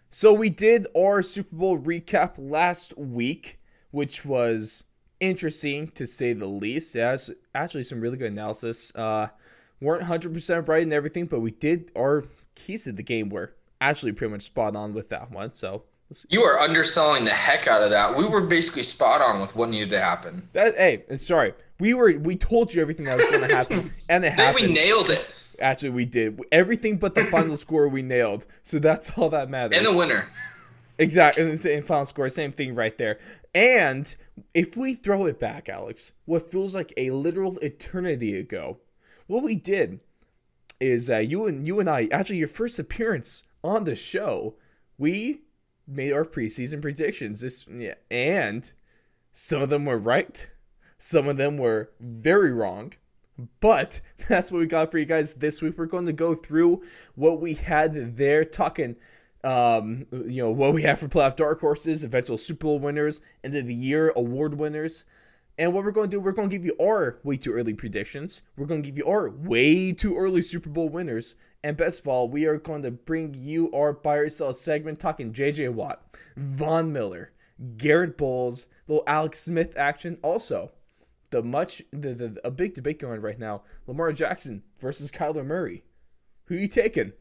So we did our Super Bowl recap last week, which was interesting to say the least. It has actually some really good analysis. Weren't 100% right in everything, but we did our keys of the game were actually pretty much spot on with that one. So You are underselling the heck out of that. We were basically spot on with what needed to happen. sorry, we told you everything that was going to happen, and it Say we happened. nailed it. Actually, we did everything but the final score we nailed. So that's all that And the matters. winner. Exactly, and the same final score, same thing right there. And if we throw it back, Alex, what feels like a literal eternity ago, what we did is you and I, actually your first appearance on the show, we made our preseason predictions. And some of them were right, some of them were very wrong. But that's what we got for you guys this week. We're going to go through what we had there, talking what we have for playoff dark horses, eventual Super Bowl winners, end of the year award winners. And what we're going to do, we're going to give you our way too early predictions. We're going to give you our way too early Super Bowl winners. And best of all, we are going to bring you our buy or sell segment, talking JJ Watt, Von Miller, Garrett Bowles, little Alex Smith action. Also, a big debate going on right now, Lamar Jackson versus Kyler Murray. Who you taking?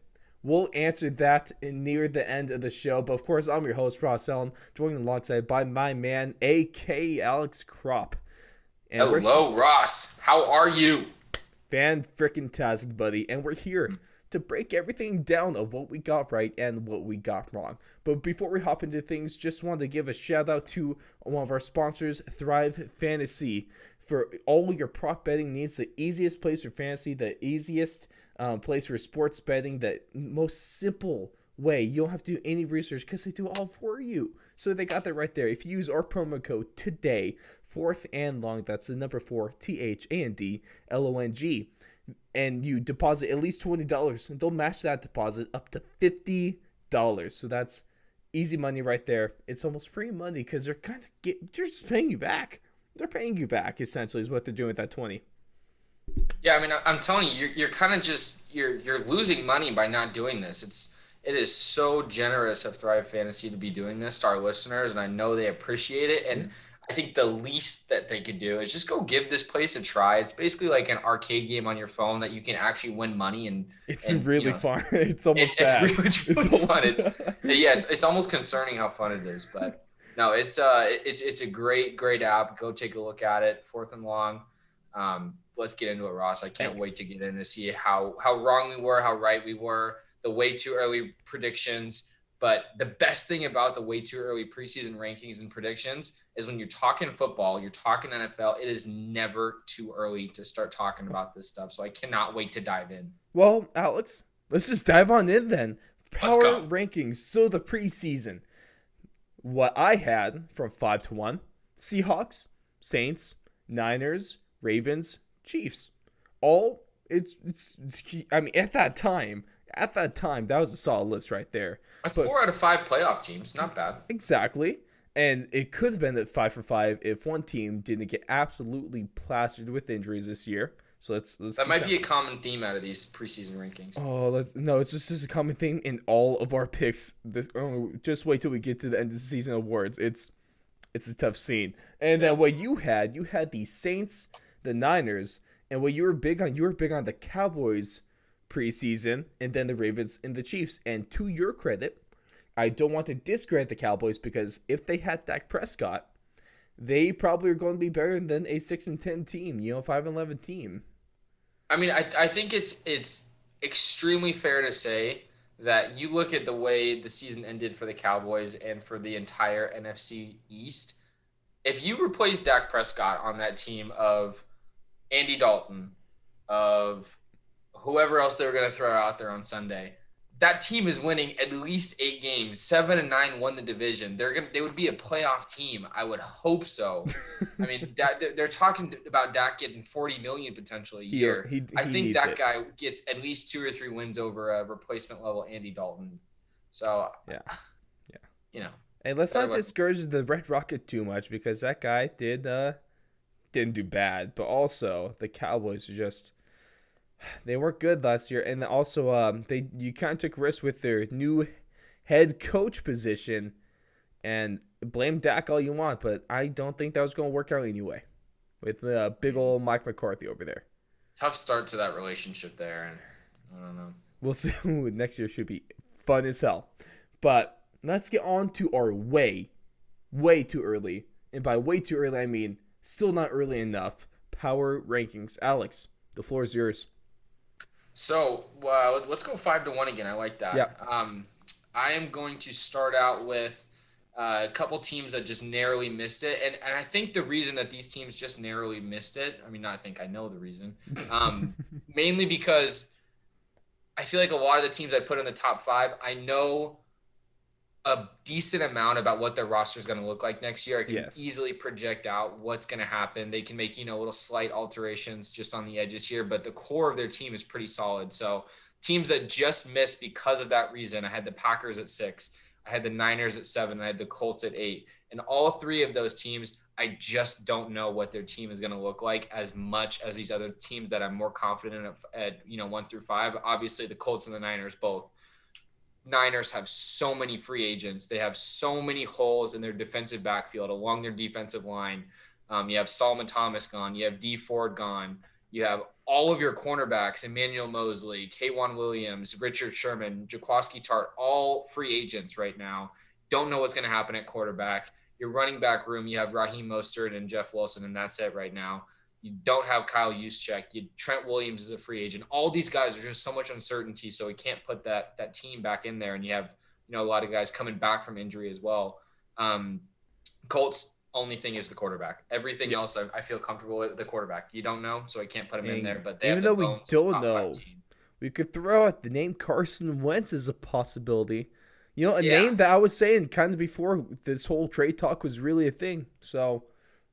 We'll answer that near the end of the show. But of course, I'm your host, Ross Allen, joined alongside by my man, A.K. Alex Crop. And we're Hello, Ross. How are you? fan-frickin-tastic, buddy. And we're here to break everything down of what we got right and what we got wrong. But before we hop into things, just wanted to give a shout out to one of our sponsors, Thrive Fantasy. For all your prop betting needs, the easiest place for fantasy, the easiest place for sports betting, the most simple way. You don't have to do any research because they do it all for you. So they got that right there. If you use our promo code today, fourth and long, that's the number 4, THANDLONG, and you deposit at least $20, and they'll match that deposit up to $50. So that's easy money right there. It's almost free money because they're just paying you back. They're paying you back, essentially, is what they're doing with that 20. Yeah, I mean, I'm telling you, you're kind of just you're losing money by not doing this. It is so generous of Thrive Fantasy to be doing this to our listeners, and I know they appreciate it. Yeah. And I think the least that they could do is just go give this place a try. It's basically like an arcade game on your phone that you can actually win money It's and really fun. It's almost it's bad. really Almost fun. bad. It's almost concerning how fun it is, but no, it's a great app. Go take a look at it. Fourth and long. Let's get into it, Ross. I can't wait to get in to see how wrong we were, how right we were, the way too early predictions. But the best thing about the way too early preseason rankings and predictions is when you're talking football, you're talking NFL, it is never too early to start talking about this stuff. So I cannot wait to dive in. Well, Alex, let's just dive on in then. Let's Power go. rankings. So the preseason. What I had from 5 to 1: Seahawks, Saints, Niners, Ravens, Chiefs. All I mean, at that time, that was a solid list right there. That's But 4 out of 5 playoff teams. Not bad. exactly. And it could have been at 5 for 5 if one team didn't get absolutely plastered with injuries this year. So let's That keep might that. be a common theme out of these preseason rankings. Oh, let's no. It's just a common thing in all of our picks. Just wait till we get to the end of the season awards. It's a tough scene. And then what you had the Saints, the Niners, and what you were big on the Cowboys preseason, and then the Ravens and the Chiefs. And to your credit, I don't want to discredit the Cowboys because if they had Dak Prescott, they probably are going to be better than a 6-10 team. 5-11 team. I mean, I think it's extremely fair to say that you look at the way the season ended for the Cowboys and for the entire NFC East. If you replace Dak Prescott on that team of Andy Dalton, of whoever else they were going to throw out there on Sunday, that team is winning at least 8 games. 7-9 won the division. They would be a playoff team. I would hope so. I mean, they're talking about Dak getting 40 million potentially a year. I He think needs that it. guy gets at least 2 or 3 wins over a replacement level Andy Dalton. So, Yeah. Yeah. you know, And let's better not let discourage the Red Rocket too much because that guy didn't do bad, but also the Cowboys are just they weren't good last year, and also you kind of took risks with their new head coach position. And blame Dak all you want, but I don't think that was going to work out anyway with big old Mike McCarthy over there. Tough start to that relationship there, and I don't know. We'll see. Next year should be fun as hell. But let's get on to our way too early. And by way too early, I mean still not early enough. Power rankings. Alex, the floor is yours. So let's go 5-1 again. I like that. Yeah. I am going to start out with a couple teams that just narrowly missed it. And I think the reason that these teams just narrowly missed it, I mean, not I think I know the reason, mainly because I feel like a lot of the teams I put in the top 5, I know a decent amount about what their roster is going to look like next year. I can easily project out what's going to happen. They can make, little slight alterations just on the edges here, but the core of their team is pretty solid. So teams that just missed because of that reason, I had the Packers at 6, I had the Niners at 7, I had the Colts at 8. And all 3 of those teams, I just don't know what their team is going to look like as much as these other teams that I'm more confident at 1 through 5. Obviously, the Colts and the Niners both. Niners have so many free agents. They have so many holes in their defensive backfield along their defensive line. You have Solomon Thomas gone. You have Dee Ford gone. You have all of your cornerbacks, Emmanuel Mosley, K'Wan Williams, Richard Sherman, Jaquaski Tart, all free agents right now. Don't know what's going to happen at quarterback. Your running back room, you have Raheem Mostert and Jeff Wilson, and that's it right now. You don't have Kyle Juszczyk. Trent Williams is a free agent. All these guys are just so much uncertainty, so we can't put that team back in there. And you have a lot of guys coming back from injury as well. Colts, only thing is the quarterback. Everything else, I feel comfortable with the quarterback. You don't know, so I can't put him in there. But even though we don't know, we could throw out the name Carson Wentz as a possibility. Name that I was saying kind of before this whole trade talk was really a thing. So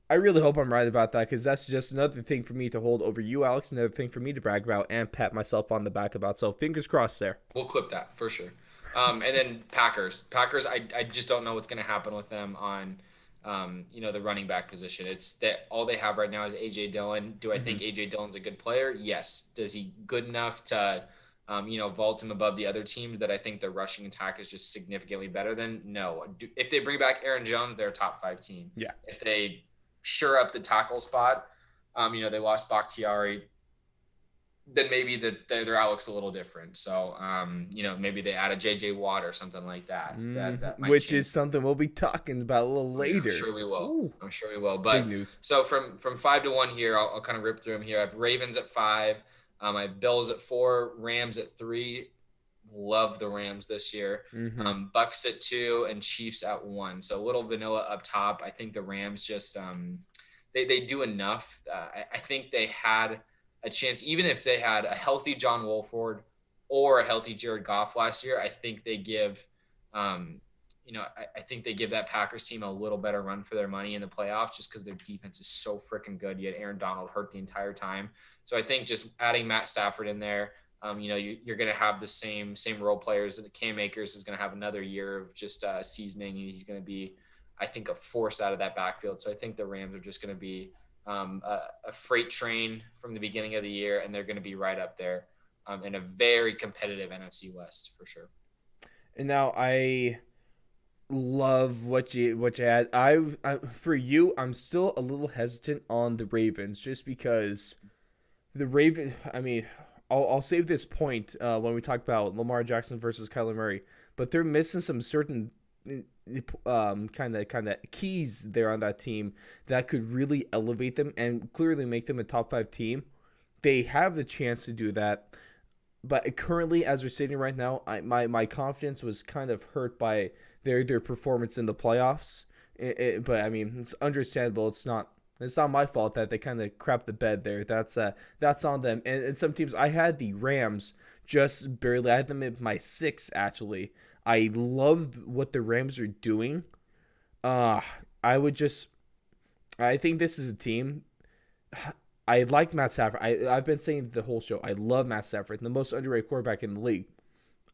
I really hope I'm right about that, because that's just another thing for me to hold over you, Alex, another thing for me to brag about and pat myself on the back about. So fingers crossed there. We'll clip that for sure. And then Packers, I just don't know what's going to happen with them on, the running back position. It's that all they have right now is A.J. Dillon. Do I think A.J. Dillon's a good player? Yes. Does he good enough to, vault him above the other teams that I think their rushing attack is just significantly better than? No. If they bring back Aaron Jones, they're a top 5 team. Yeah. If they sure up the tackle spot, they lost Bakhtiari, then maybe their outlook's a little different. So, maybe they add a J.J. Watt or something like that. That might which change. is something we'll be talking about a little later. I'm sure we will. Ooh. I'm sure we will. But big news. So from 5-1 here, I'll kind of rip through them here. I have Ravens at 5. I have Bills at 4, Rams at 3. Love the Rams this year. Bucks at 2 and Chiefs at 1. So a little vanilla up top. I think the Rams just they do enough. I think they had a chance, even if they had a healthy John Wolford or a healthy Jared Goff last year. I think they give I think they give that Packers team a little better run for their money in the playoffs, just because their defense is so freaking good. You had Aaron Donald hurt the entire time. So I think just adding Matt Stafford in there, you're going to have the same role players. And Cam Akers is going to have another year of just seasoning. He's going to be, I think, a force out of that backfield. So I think the Rams are just going to be a freight train from the beginning of the year, and they're going to be right up there in a very competitive NFC West for sure. And now I love what you had. I for you, I'm still a little hesitant on the Ravens, just because the Ravens. I mean, I'll save this point when we talk about Lamar Jackson versus Kyler Murray, but they're missing some certain kind of keys there on that team that could really elevate them and clearly make them a top 5 team. They have the chance to do that, but currently, as we're sitting right now, my confidence was kind of hurt by their performance in the playoffs. But I mean, it's understandable. It's not my fault that they kind of crapped the bed there. That's on them. And some teams, I had the Rams just barely. I had them at my 6 actually. I love what the Rams are doing. I think this is a team. I like Matt Stafford. I've been saying the whole show, I love Matt Stafford, the most underrated quarterback in the league.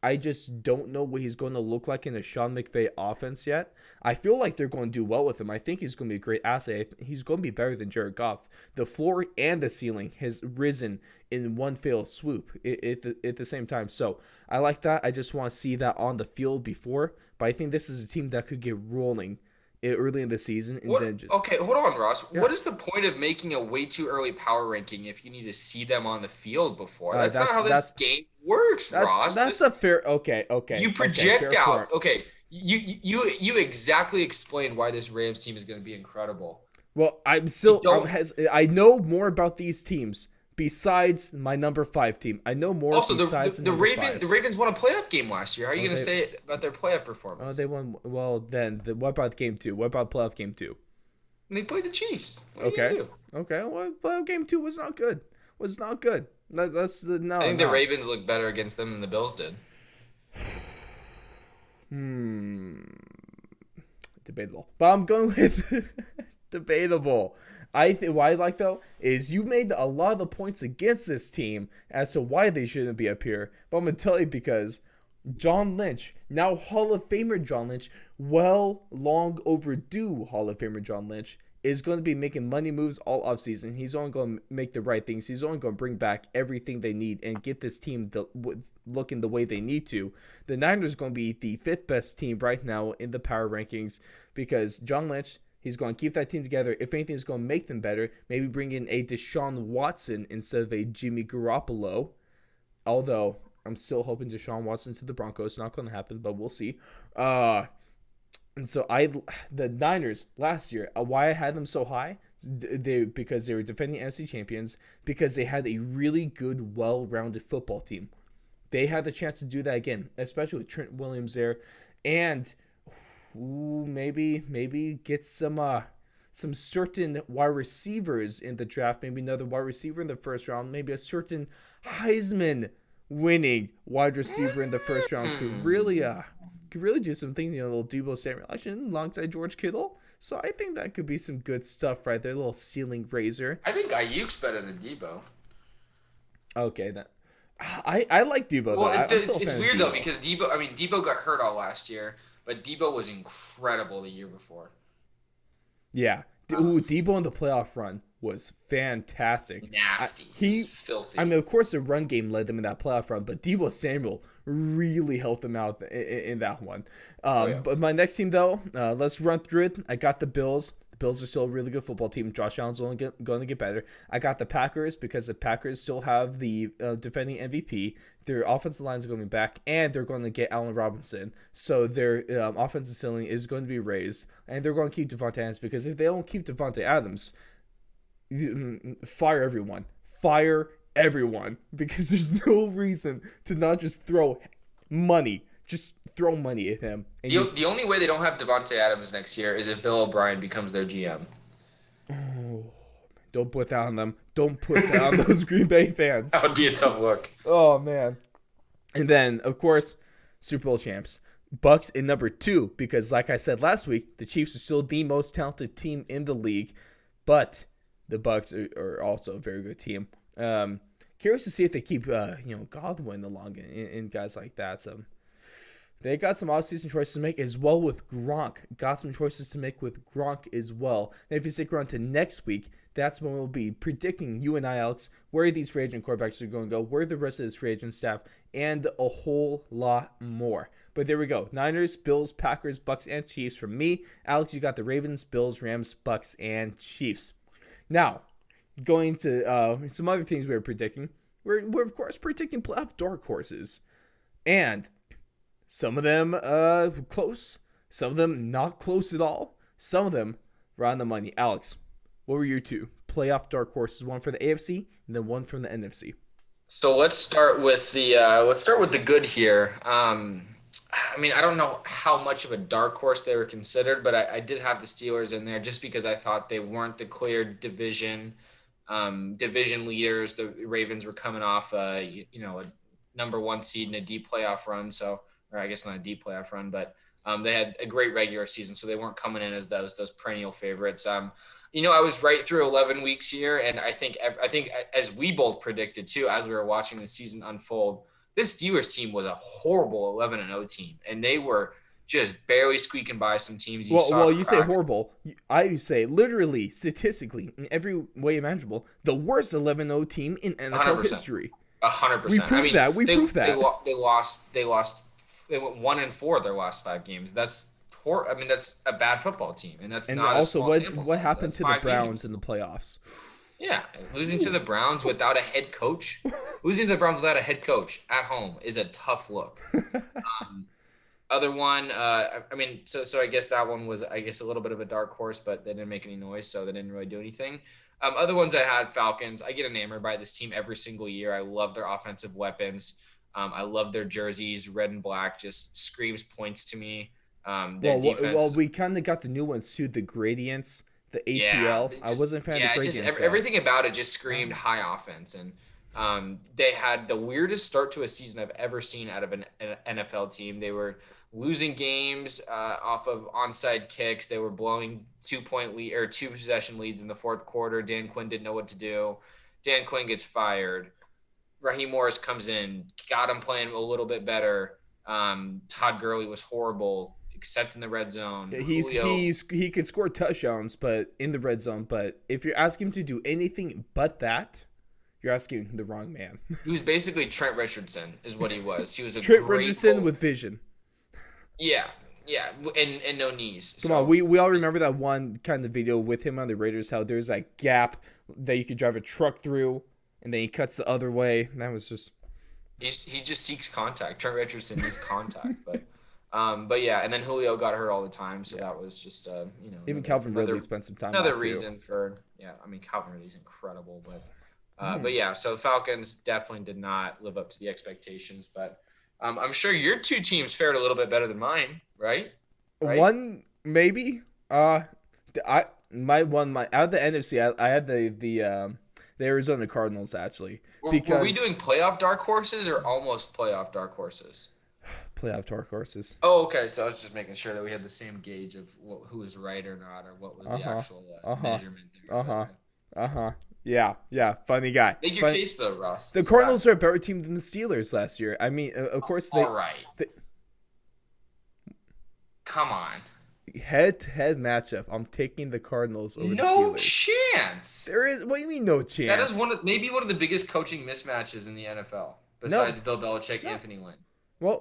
I just don't know what he's going to look like in a Sean McVay offense yet. I feel like they're going to do well with him. I think he's going to be a great asset. He's going to be better than Jared Goff. The floor and the ceiling has risen in one fell swoop at the same time. So I like that. I just want to see that on the field before. But I think this is a team that could get rolling early in the season and What? then just Okay, hold on, Ross. yeah. What is the point of making a way too early power ranking if you need to see them on the field before? That's not That's how this game works, Ross. that's a fair You fair project point. out. Okay, you exactly explained why this Rams team is going to be incredible. Well, You don't. I know more about these teams besides my number 5 team. I know more Also, besides the the number Raven the 5. Ravens won a playoff game last year. How are you Oh, going to they say it about their playoff oh performance? they won. Well, then what about game 2? What about playoff game 2? They played the Chiefs. What are you Okay, going to do? okay. Well, playoff game 2 was not good. Was not good. That's I no think the no. Ravens looked better against them than the Bills did. Hmm. Debatable, but I'm going with debatable. What I like though is you made a lot of the points against this team as to why they shouldn't be up here. But I'm gonna tell you because John Lynch, now Hall of Famer John Lynch, long overdue Hall of Famer John Lynch, is going to be making money moves all offseason. He's only going to make the right things. He's only going to bring back everything they need and get this team looking the way they need to. The Niners are going to be the 5th best team right now in the power rankings because John Lynch, he's going to keep that team together. If anything, is going to make them better. Maybe bring in a Deshaun Watson instead of a Jimmy Garoppolo. Although I'm still hoping Deshaun Watson to the Broncos. Not going to happen, but we'll see. And so the Niners last year, why I had them so high, because they were defending NFC champions, because they had a really good, well-rounded football team. They had the chance to do that again, especially with Trent Williams there, and maybe get some certain wide receivers in the draft. Maybe another wide receiver in the first round. Maybe a certain Heisman winning wide receiver in the first round could really do some things, a little Debo Samuel action alongside George Kittle. So I think that could be some good stuff right there, a little ceiling raiser. I think Ayuk's better than Debo. Okay, that I like Debo though. Well, I'm still a it's fan of weird though Debo. because Debo. I mean, Debo got hurt all last year, but Debo was incredible the year before. Yeah, Debo in the playoff run was fantastic. Nasty. He's He, I filthy. mean, of course, the run game led them in that playoff run, but Debo Samuel really helped them out in that one. Oh yeah. But my next team, though, let's run through it. I got the Bills. The Bills are still a really good football team. Josh Allen's only going to get better. I got the Packers because the Packers still have the defending MVP. Their offensive line is going to be back, and they're going to get Allen Robinson. So their offensive ceiling is going to be raised, and they're going to keep Devontae Adams because if they don't keep Devontae Adams, fire everyone. Fire everyone because there's no reason to not just throw money. Just throw money at him. And The only way they don't have Devonte Adams next year is if Bill O'Brien becomes their GM. don't put that on them. Don't put that on those Green Bay fans. That would be a tough look. Oh man. And then of course, Super Bowl champs. Bucks in number 2 because like I said last week, the Chiefs are still the most talented team in the league, but the Bucks are also a very good team. Curious to see if they keep Godwin along and guys like that. So they got some offseason choices to make as well with Gronk. Got some choices to make with Gronk as well. And if you stick around to next week, that's when we'll be predicting, you and I, Alex, where these free agent quarterbacks are going to go, where the rest of this free agent staff, and a whole lot more. But there we go. Niners, Bills, Packers, Bucks, and Chiefs from me. Alex, you got the Ravens, Bills, Rams, Bucks, and Chiefs. Now, going to some other things we were predicting. We're of course predicting playoff dark horses. And some of them close, some of them not close at all, some of them right on the money. Alex, what were your 2 playoff dark horses? One for the AFC and then one from the NFC. So let's start with the good here. I mean, I don't know how much of a dark horse they were considered, but I did have the Steelers in there just because I thought they weren't the clear division leaders. The Ravens were coming off a number 1 seed in a deep playoff run, so or I guess not a deep playoff run, but they had a great regular season, so they weren't coming in as those perennial favorites. I was right through 11 weeks here, and I think as we both predicted too, as we were watching the season unfold, This Steelers team was a horrible 11-0 team, and they were just barely squeaking by some teams. You saw You say cracks. horrible. I say literally, statistically, in every way imaginable, the worst 11-0 team in NFL 100%. history. 100%. We proved that. We proved that. They lost. They went 1-4 their last 5 games. That's poor. I mean, that's a bad football team, and that's not also a small sample what size. happened That's to the 5 Browns games. in the playoffs? Yeah, losing to the Browns without a head coach, losing to the Browns without a head coach at home is a tough look. Other one, I mean, so I guess that one was, I guess, a little bit of a dark horse, but they didn't make any noise, so they didn't really do anything. Other ones I had, Falcons. I get enamored by this team every single year. I love their offensive weapons. I love their jerseys, red and black, just screams points to me. Their defense. We kind of got the new ones too, the gradients, the ATL. Yeah, I wasn't a fan of the gradients. just everything about it just screamed high offense, and they had the weirdest start to a season I've ever seen out of an NFL team. They were losing games off of onside kicks. They were blowing 2-point lead or 2 possession leads in the fourth quarter. Dan Quinn didn't know what to do. Dan Quinn gets fired. Raheem Morris comes in, got him playing a little bit better. Todd Gurley was horrible, except in the red zone. He could score touchdowns, but in the red zone. But if you're asking him to do anything but that, you're asking the wrong man. He was basically Trent Richardson, is what he was. He was a Trent great Richardson with vision. Yeah, and no knees. Come on, we all remember that one kind of video with him on the Raiders, how there's that gap that you could drive a truck through, and then he cuts the other way. And that was just... He just seeks contact. Trent Richardson needs contact, but yeah, and then Julio got hurt all the time, so that was just even Calvin Ridley spent some time. Another reason for I mean, Calvin Ridley's incredible, but yeah, so Falcons definitely did not live up to the expectations, but I'm sure your 2 teams fared a little bit better than mine, right? One maybe. Out of the NFC, I had the Arizona Cardinals actually. Were we doing playoff dark horses or almost playoff dark horses? Playoff dark horses. Oh, okay. So I was just making sure that we had the same gauge of who was right or not, or what was the actual measurement there. Yeah. Funny guy. Make your case though, Ross. The Cardinals are a better team than the Steelers last year. I mean, of course they. All right. Come on. Head-to-head matchup. I'm taking the Cardinals over the Steelers. No chance. There is. What do you mean no chance? That is maybe one of the biggest coaching mismatches in the NFL, besides Bill Belichick, Anthony Lynn. Well,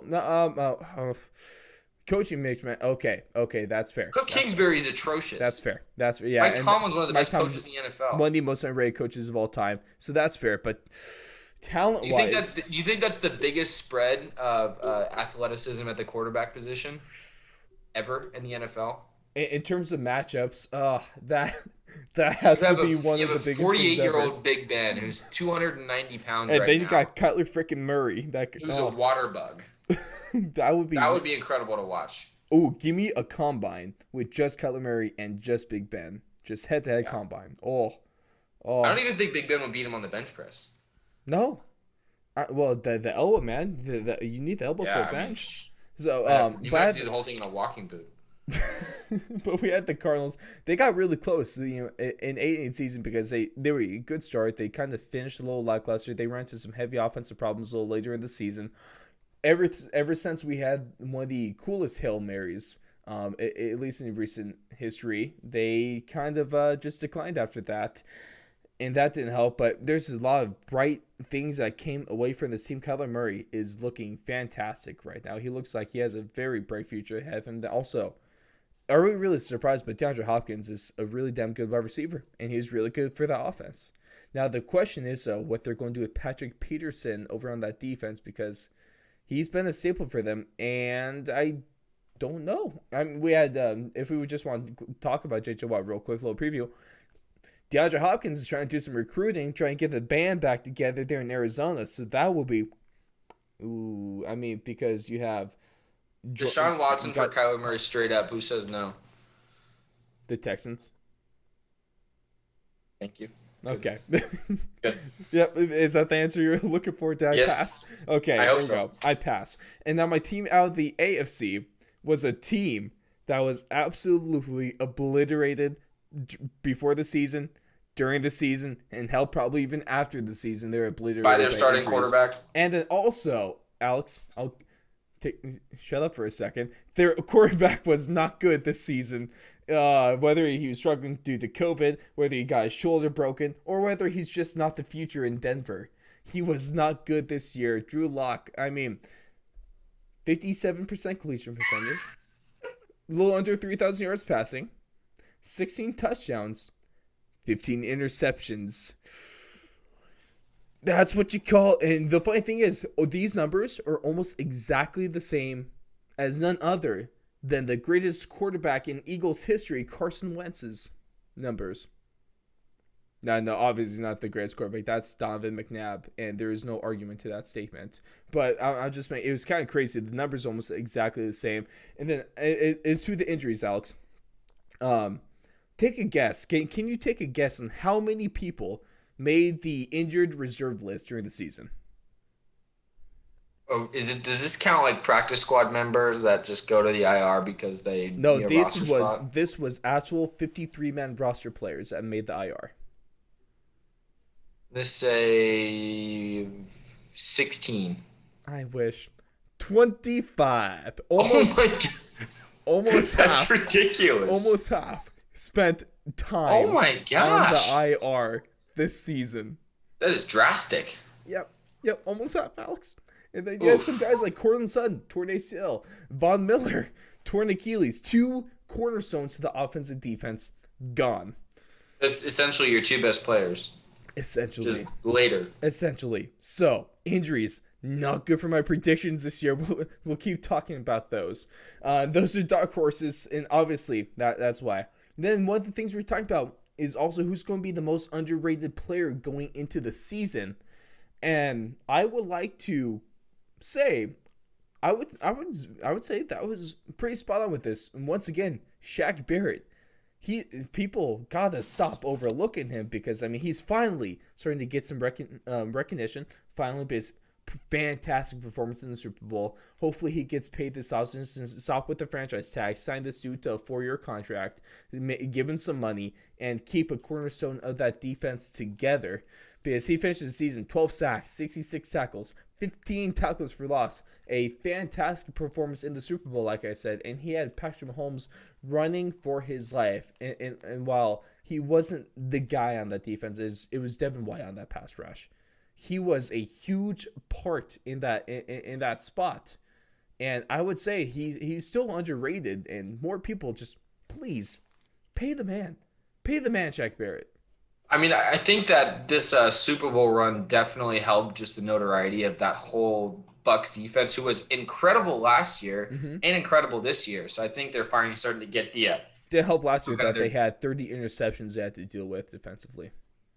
coaching mismatch. Okay, that's fair. Cliff Kingsbury is atrocious. That's fair. Yeah. Mike Tomlin's one of the best coaches in the NFL. One of the most underrated coaches of all time. So that's fair, but talent-wise, you think that's the biggest spread of athleticism at the quarterback position ever in the NFL? In terms of matchups, that has to be one of the biggest. 48-year-old Big Ben who's 290 pounds. And then you got Cutler freaking Murray. Who's a water bug. That would be incredible to watch. Oh, give me a combine with just Cutler Murray and just Big Ben, just head-to-head combine. Oh. I don't even think Big Ben would beat him on the bench press. No. Well, the elbow, man. You need the elbow for a bench. So, you might have to do the whole thing in a walking boot. But we had the Cardinals. They got really close, in 8-8 season because they were a good start. They kind of finished a little lackluster. They ran into some heavy offensive problems a little later in the season. Ever since we had one of the coolest Hail Marys, at least in recent history, they kind of just declined after that. And that didn't help, but there's a lot of bright things that came away from this team. Kyler Murray is looking fantastic right now. He looks like he has a very bright future ahead of him. Also, are we really surprised? But DeAndre Hopkins is a really damn good wide receiver, and he's really good for that offense. Now, the question is, what they're going to do with Patrick Peterson over on that defense, because he's been a staple for them, and I don't know. I mean, we had, if we would just want to talk about J.J. Watt real quick, little preview. DeAndre Hopkins is trying to do some recruiting, trying to get the band back together there in Arizona. So that will be, because you have Deshaun Watson for Kyler Murray straight up. Who says no? The Texans. Thank you. Okay. Good. Yep. Is that the answer you're looking for? Did I pass? Okay. I hope so. Go. I pass. And now my team out of the AFC was a team that was absolutely obliterated before the season, during the season, and hell, probably even after the season, they're By obliterated their by starting injuries. quarterback. And then also, Alex, shut up for a second. Their quarterback was not good this season. Whether he was struggling due to COVID, whether he got his shoulder broken, or whether he's just not the future in Denver. He was not good this year. Drew Lock, 57% completion percentage, a little under 3,000 yards passing, 16 touchdowns, 15 interceptions. That's what you call. And the funny thing is, these numbers are almost exactly the same as none other than the greatest quarterback in Eagles history, Carson Wentz's numbers. No, obviously not the greatest quarterback. That's Donovan McNabb, and there is no argument to that statement. But I'll just make it was kind of crazy. The numbers are almost exactly the same. And then it's through the injuries, Alex. Take a guess. Can you take a guess on how many people made the injured reserve list during the season? Oh, does this count like practice squad members that just go to the IR because they No, need a roster spot? this was actual 53-man roster players that made the IR. Let's say 16. I wish. 25. Oh my God. Almost That's half. ridiculous. Almost half spent time Oh my on gosh. the IR this season. That is drastic. Yep, almost half, Alex. And then you had some guys like Cortland Sutton, torn ACL, Von Miller, torn Achilles, 2 cornerstones to the offense and defense, gone. That's essentially your 2 best players. Essentially. Just later. Essentially. So, injuries, not good for my predictions this year. We'll keep talking about those. Those are dark horses, and obviously that's why. Then one of the things we're talking about is also who's going to be the most underrated player going into the season. And I would like to say, I would say that was pretty spot on with this. And once again, Shaq Barrett. People gotta stop overlooking him because he's finally starting to get some recognition. Finally, his fantastic performance in the Super Bowl. Hopefully, he gets paid this offseason, stop with the franchise tag, sign this dude to a 4-year contract, give him some money, and keep a cornerstone of that defense together. Because he finishes the season 12 sacks, 66 tackles, 15 tackles for loss. A fantastic performance in the Super Bowl, like I said. And he had Patrick Mahomes running for his life. And while he wasn't the guy on that defense, it was Devin White on that pass rush. He was a huge part in that spot. And I would say he's still underrated. And more people just, please, pay the man. Pay the man, Shaq Barrett. I think that this Super Bowl run definitely helped just the notoriety of that whole Bucs defense, who was incredible last year and incredible this year. So I think they're finally starting to get the. Did help last year that they had 30 interceptions they had to deal with defensively.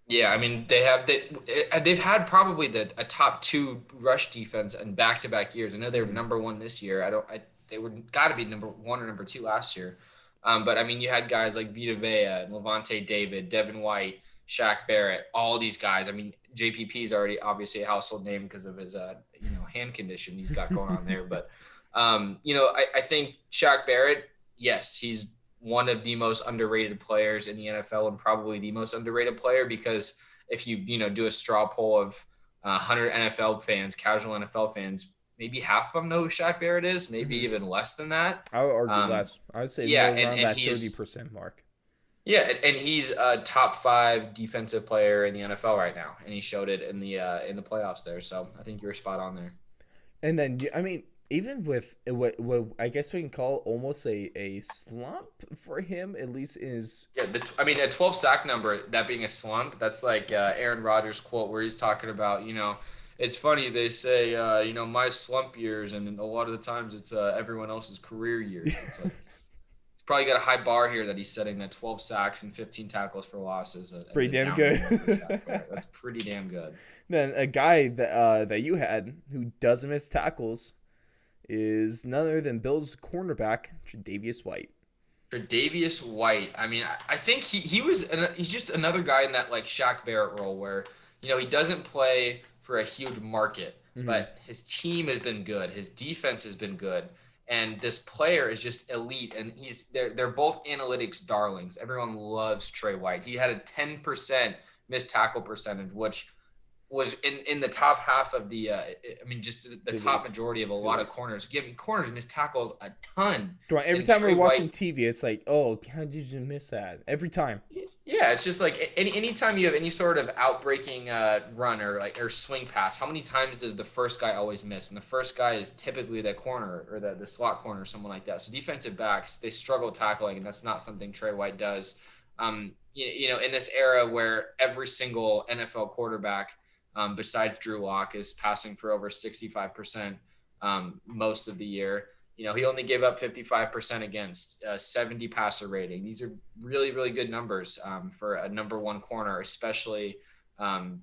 Yeah, they've had probably a top 2 rush defense in back-to-back years. I know they were number 1 this year. They were got to be number 1 or number 2 last year. But you had guys like Vita Vea, Levante David, Devin White, Shaq Barrett, all these guys. JPP is already obviously a household name because of his hand condition he's got going on there. But I think Shaq Barrett, yes, he's one of the most underrated players in the NFL and probably the most underrated player because if you do a straw poll of 100 NFL fans, casual NFL fans, maybe half of them know who Shaq Barrett is, maybe even less than that. I would argue less. I would say more around that 30% mark. Yeah, and he's a top 5 defensive player in the NFL right now, and he showed it in the playoffs there. So I think you're spot on there. And then even with what I guess we can call almost a slump for him, at least is a 12 sack number, that being a slump, that's like Aaron Rodgers' quote where he's talking about it's funny they say my slump years, and a lot of the times it's everyone else's career years. It's like. Probably got a high bar here that he's setting, that 12 sacks and 15 tackles for losses. Pretty damn good. That's pretty damn good. Then a guy that you had who doesn't miss tackles is none other than Bills cornerback Davious White. Davious White. I think he's just another guy in that like Shaq Barrett role where he doesn't play for a huge market, but his team has been good. His defense has been good. And this player is just elite, and they're both analytics darlings. Everyone loves Trey White. He had a 10% missed tackle percentage, which was in the top half of just the top majority of a lot of corners. Corners miss tackles a ton. Every time we're watching TV, it's like, oh, how did you miss that? Every time. Yeah, it's just like anytime you have any sort of outbreaking run or swing pass, how many times does the first guy always miss? And the first guy is typically the corner or the slot corner or someone like that. So defensive backs, they struggle tackling, and that's not something Trey White does. In this era where every single NFL quarterback, besides Drew Lock, is passing for over 65% most of the year. He only gave up 55% against 70 passer rating. These are really, really good numbers for a number one corner, especially the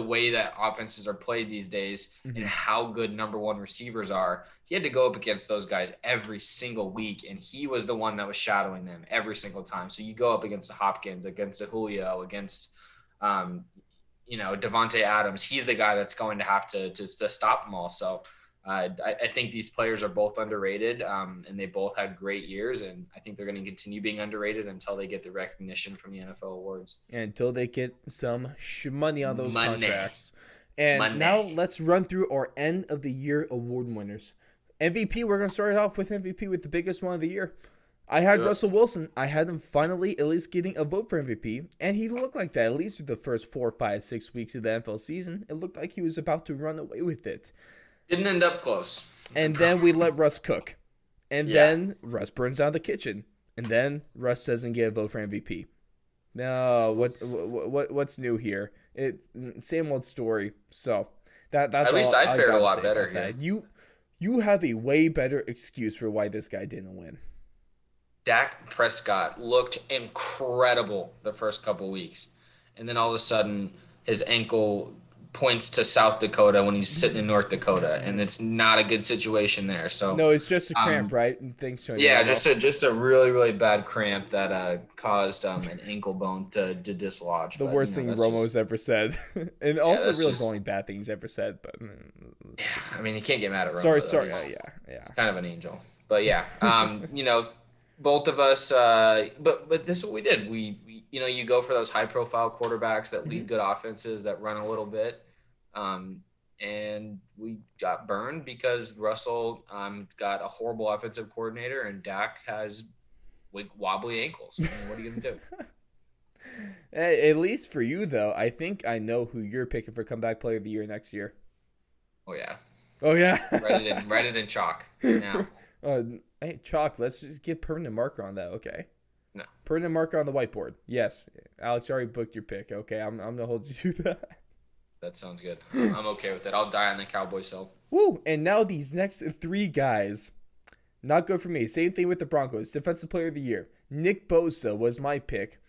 way that offenses are played these days and how good number one receivers are. He had to go up against those guys every single week, and he was the one that was shadowing them every single time. So you go up against a Hopkins, against a Julio, against Devontae Adams. He's the guy that's going to have to stop them all. So I think these players are both underrated, and they both had great years, and I think they're going to continue being underrated until they get the recognition from the NFL awards. And until they get some money on those contracts. And now let's run through our end of the year award winners. MVP, we're going to start off with MVP with the biggest one of the year. I had Russell Wilson. I had him finally at least getting a vote for MVP, and he looked like that at least through the first 4, 5, 6 weeks of the NFL season. It looked like he was about to run away with it. Didn't end up close. And then we let Russ cook. And then Russ burns down the kitchen. And then Russ doesn't get a vote for MVP. No, what's new here? It's same old story. So that's at least I fared a lot better here. You have a way better excuse for why this guy didn't win. Dak Prescott looked incredible the first couple weeks. And then all of a sudden his ankle points to South Dakota when he's sitting in North Dakota, and it's not a good situation there. So no, it's just a cramp, right? And thanks to just a really, really bad cramp that caused an ankle bone to dislodge. The worst thing Romo's ever said, and also really the only bad thing he's ever said. But I mean, you can't get mad at Romo. Sorry, He's yeah, kind of an angel. But yeah, both of us. But this is what we did. We you go for those high-profile quarterbacks that lead good offenses that run a little bit, and we got burned because Russell got a horrible offensive coordinator and Dak has wobbly ankles. I mean, what are you gonna do? At least for you, though, I think I know who you're picking for comeback player of the year next year. Oh yeah. Write it in chalk now. Hey, chalk. Let's just get permanent marker on that, okay? No. Permanent marker on the whiteboard. Yes. Alex already booked your pick. Okay, I'm going to hold you to that. That sounds good. I'm okay with it. I'll die on the Cowboys hill. Woo! And now these next 3 guys. Not good for me. Same thing with the Broncos. Defensive player of the year. Nick Bosa was my pick.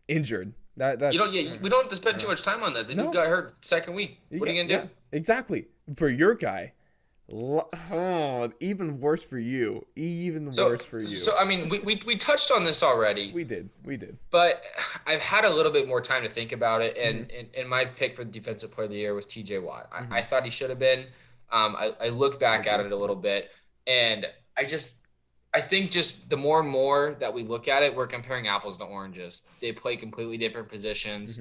Injured. That's, we don't have to spend too much time on that. The dude got hurt second week. What are you going to do? Exactly. For your guy. Even worse for you. Worse for you. So I mean, we touched on this already. We did. But I've had a little bit more time to think about it, and my pick for the defensive player of the year was T.J. Watt. I thought he should have been. I look back at it a little bit, and I think just the more and more that we look at it, we're comparing apples to oranges. They play completely different positions.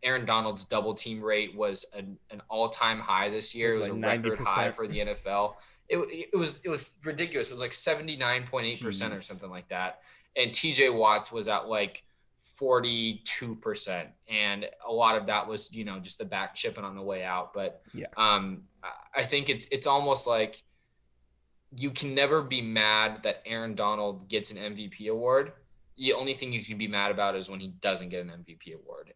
Aaron Donald's double team rate was an all-time high this year. It was like a record 90%. High for the NFL. It was ridiculous. It was like 79.8% or something like that. And TJ Watts was at like 42%. And a lot of that was, just the back chipping on the way out. But I think it's almost like you can never be mad that Aaron Donald gets an MVP award. The only thing you can be mad about is when he doesn't get an MVP award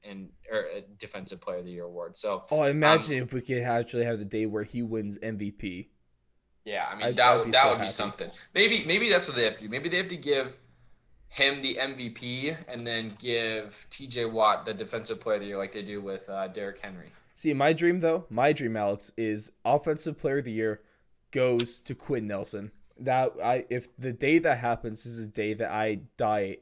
or a Defensive Player of the Year award. So, imagine if we could actually have the day where he wins MVP. Yeah, I mean that would be something. Maybe that's what they have to do. Maybe they have to give him the MVP and then give T.J. Watt the Defensive Player of the Year, like they do with Derrick Henry. See, my dream, Alex, is Offensive Player of the Year goes to Quinn Nelson. If the day that happens is a day that I die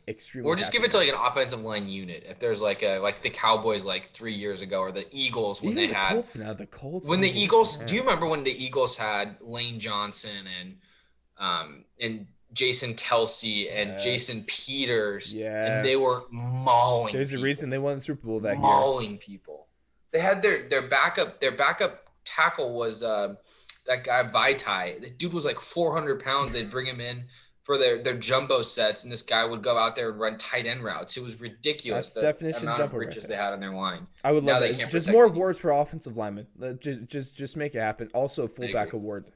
extremely Or just happy give it to with. like an offensive line unit. If there's like the Cowboys like 3 years ago or the Eagles when Even they the had Colts now, the Colts, when the oh Eagles. Do you man, remember when the Eagles had Lane Johnson and Jason Kelsey and Jason yes, Peters and they were yes. mauling There's a reason people, they won the Super Bowl that year. mauling people. They had their backup tackle was that guy Vitae. The dude was like 400 pounds. They'd bring him in for their jumbo sets, and this guy would go out there and run tight end routes. It was ridiculous That's the definition amount of jumper right riches they there. had on their line. I would love Now they that. can't Just protect more anyone. awards for offensive linemen. Just make it happen. Also, a I fullback agree. award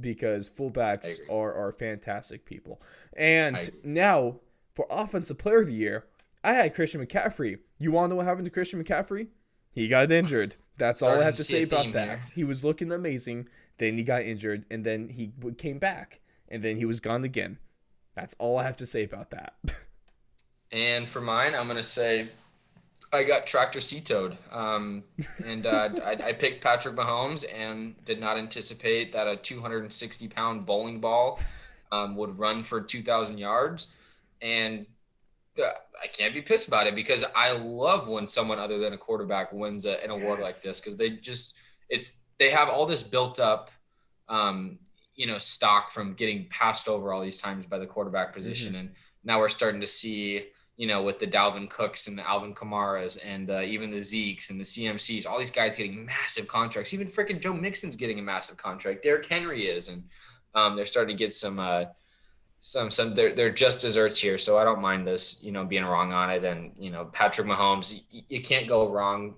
because I fullbacks agree. are fantastic people. I And agree. now for offensive player of the year, I had Christian McCaffrey. You want to know what happened to Christian McCaffrey? He got injured. That's all I Starting have to to see a say about theme that. here. He was looking amazing. Then he got injured, and then he came back, and then he was gone again. That's all I have to say about that. And for mine, I'm gonna say I got tractor C-toed. And I picked Patrick Mahomes and did not anticipate that a 260-pound bowling ball would run for 2,000 yards. And uh, I can't be pissed about it because I love when someone other than a quarterback wins an award like this Yes. because they have all this built up, um, stock from getting passed over all these times by the quarterback Mm-hmm. position, and now we're starting to see. With the Dalvin Cooks and the Alvin Kamaras and even the Zekes and the CMCs, all these guys getting massive contracts. Even freaking Joe Mixon's getting a massive contract. Derrick Henry is, and they're starting to get some they're just desserts here, so I don't mind this being wrong on it. And Patrick Mahomes, you can't go wrong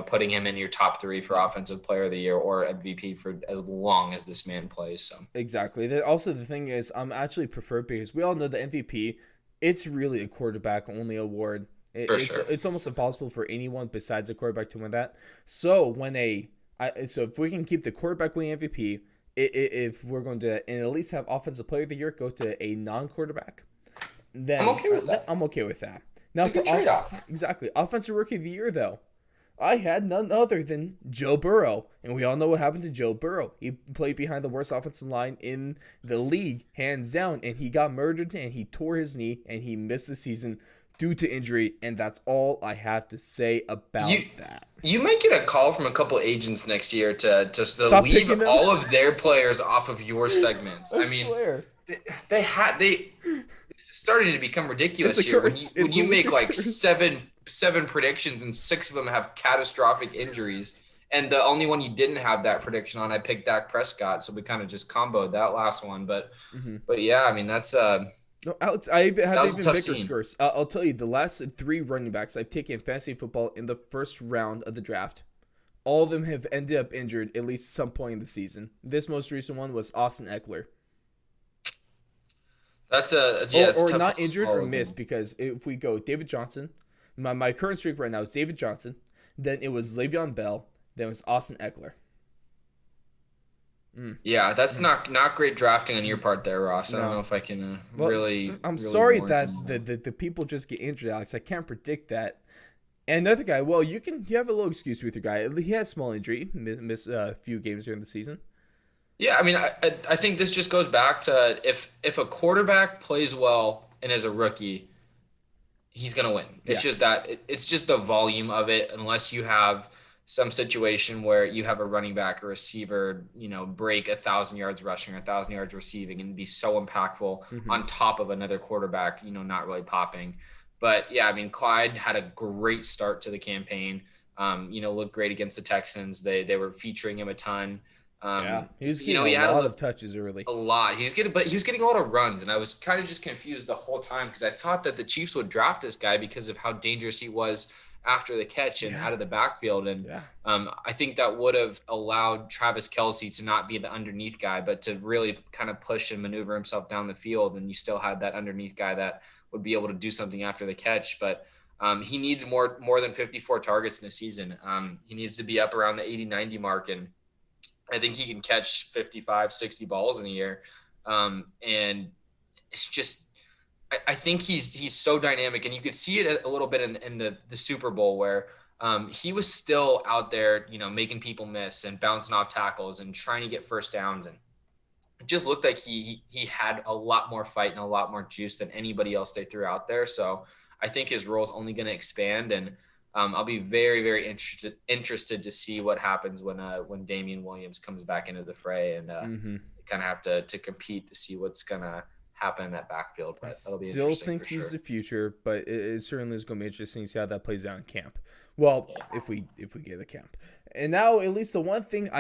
putting him in your top three for No. offensive player of the year or MVP for as long as this man plays. So Exactly. Also, the thing is, I'm actually prefer because we all know the MVP. It's really a quarterback only award. for It's sure. it's almost impossible for anyone besides a quarterback to win that. So so if we can keep the quarterback winning MVP, if we're going to and at least have offensive player of the year go to a non-quarterback, I'm then okay with that. I'm okay with that. Now It's a good trade-off. exactly offensive rookie of the year though. I had none other than Joe Burrow. And we all know what happened to Joe Burrow. He played behind the worst offensive line in the league, hands down, and he got murdered and he tore his knee and he missed the season due to injury. And that's all I have to say You about that. you might get a call from a couple agents next year to just to Stop leave picking them. all of their players off of your segments. I I mean, swear. they this is starting to become It's ridiculous a here curse. when It's a you make legit like curse. seven predictions and six of them have catastrophic injuries. And the only one you didn't have that prediction on, I picked Dak Prescott, so we kind of just comboed that last one. But Mm-hmm. but yeah, I mean No, Alex, I that have was a even tough bigger scene. scores. I'll tell you, the last three running backs I've taken in fantasy football in the first round of the draft, all of them have ended up injured at least some point in the season. This most recent one was Austin Eckler. It's Or tough not to injured or swallow with missed him. because if we go David Johnson, my current streak right now is David Johnson, then it was Le'Veon Bell, then it was Austin Eckler. Mm, Yeah, that's mm, not great drafting on your mm. part there, Ross. I don't No. know if I can Well, I'm really sorry warrant that any of that. the people just get injured, Alex. I can't predict that. And another guy, well, you have a little excuse with your guy. He had a small injury, missed a few games during the season. Yeah, I mean, I think this just goes back to if a quarterback plays well and is a rookie, he's gonna win. It's Yeah. just that it's just the volume of it. Unless you have some situation where you have a running back or receiver, break 1,000 yards rushing or 1,000 yards receiving and be so impactful Hmm. on top of another quarterback, not really popping. But yeah, I mean, Clyde had a great start to the campaign. Looked great against the Texans. They were featuring him a ton. Yeah. He was getting a He had lot of touches a early. lot. He was getting a lot of runs, and I was kind of just confused the whole time because I thought that the Chiefs would draft this guy because of how dangerous he was after the catch and Yeah. out of the backfield. And Yeah. I think that would have allowed Travis Kelce to not be the underneath guy, but to really kind of push and maneuver himself down the field. And you still had that underneath guy that would be able to do something after the catch. But he needs more than 54 targets in a season. He needs to be up around the 80, 90 mark. And I think he can catch 55, 60 balls in a year. And it's just, I think he's so dynamic, and you could see it a little bit in the Super Bowl where he was still out there, making people miss and bouncing off tackles and trying to get first downs. And it just looked like he had a lot more fight and a lot more juice than anybody else they threw out there. So I think his role is only going to expand, and I'll be very, very interested to see what happens when Damian Williams comes back into the fray, and kind of have to compete to see what's going to happen in that backfield. I But that'll be still interesting think for he's sure. the future, but it certainly is going to be interesting to see how that plays out in camp. Well, Yeah. if we get a camp, and now at least the one thing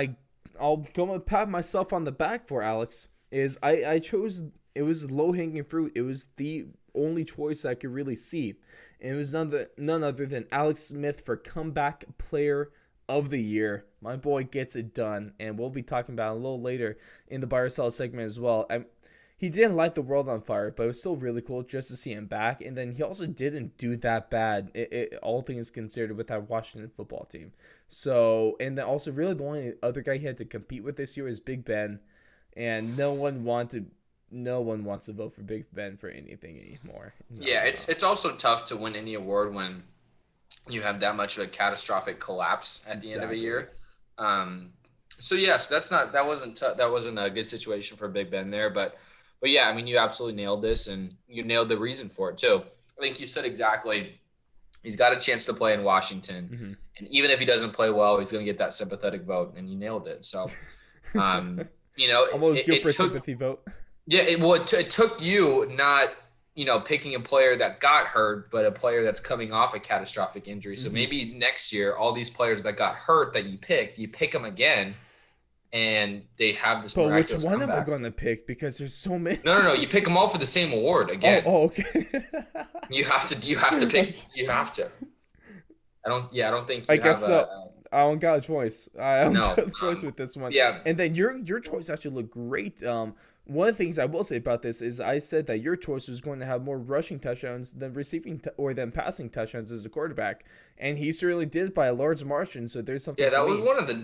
I'll go and pat myself on the back for, Alex, is I chose, it was low hanging fruit. It was the only choice I could really see, and it was none other than Alex Smith for comeback player of the year. My boy gets it done, and we'll be talking about it a little later in the buy or sell segment as well. He didn't light the world on fire, but it was still really cool just to see him back. And then he also didn't do that bad, all things considered, with that Washington football team. So, and then also really the only other guy he had to compete with this year is Big Ben, and no one wants to vote for Big Ben for anything anymore. No, Yeah, no. it's also tough to win any award when you have that much of a catastrophic collapse at the end of a Exactly. year. Um, so yes, that wasn't a good situation for Big Ben there, but yeah, I mean you absolutely nailed this, and you nailed the reason for it too. I think you said exactly. He's got a chance to play in Washington, Mm-hmm. and even if he doesn't play well, he's going to get that sympathetic vote, and you nailed it. So, you know, I'm always good it for a took sympathy vote. yeah, it took you not, picking a player that got hurt, but a player that's coming off a catastrophic injury. So Mm-hmm. maybe next year, all these players that got hurt that you pick them again, and they have this But which miraculous one am I comeback. going to pick? Because there's so many. No. You pick them all for the same award again. Okay. You have to pick. Okay. You have to. I don't think I you have guess so. I don't got a choice. I don't no. got a choice with this one. Yeah, And then your choice actually looked great. One of the things I will say about this is I said that your choice was going to have more rushing touchdowns than or than passing touchdowns as a quarterback, and he certainly did by a large margin. So there's something yeah. for me.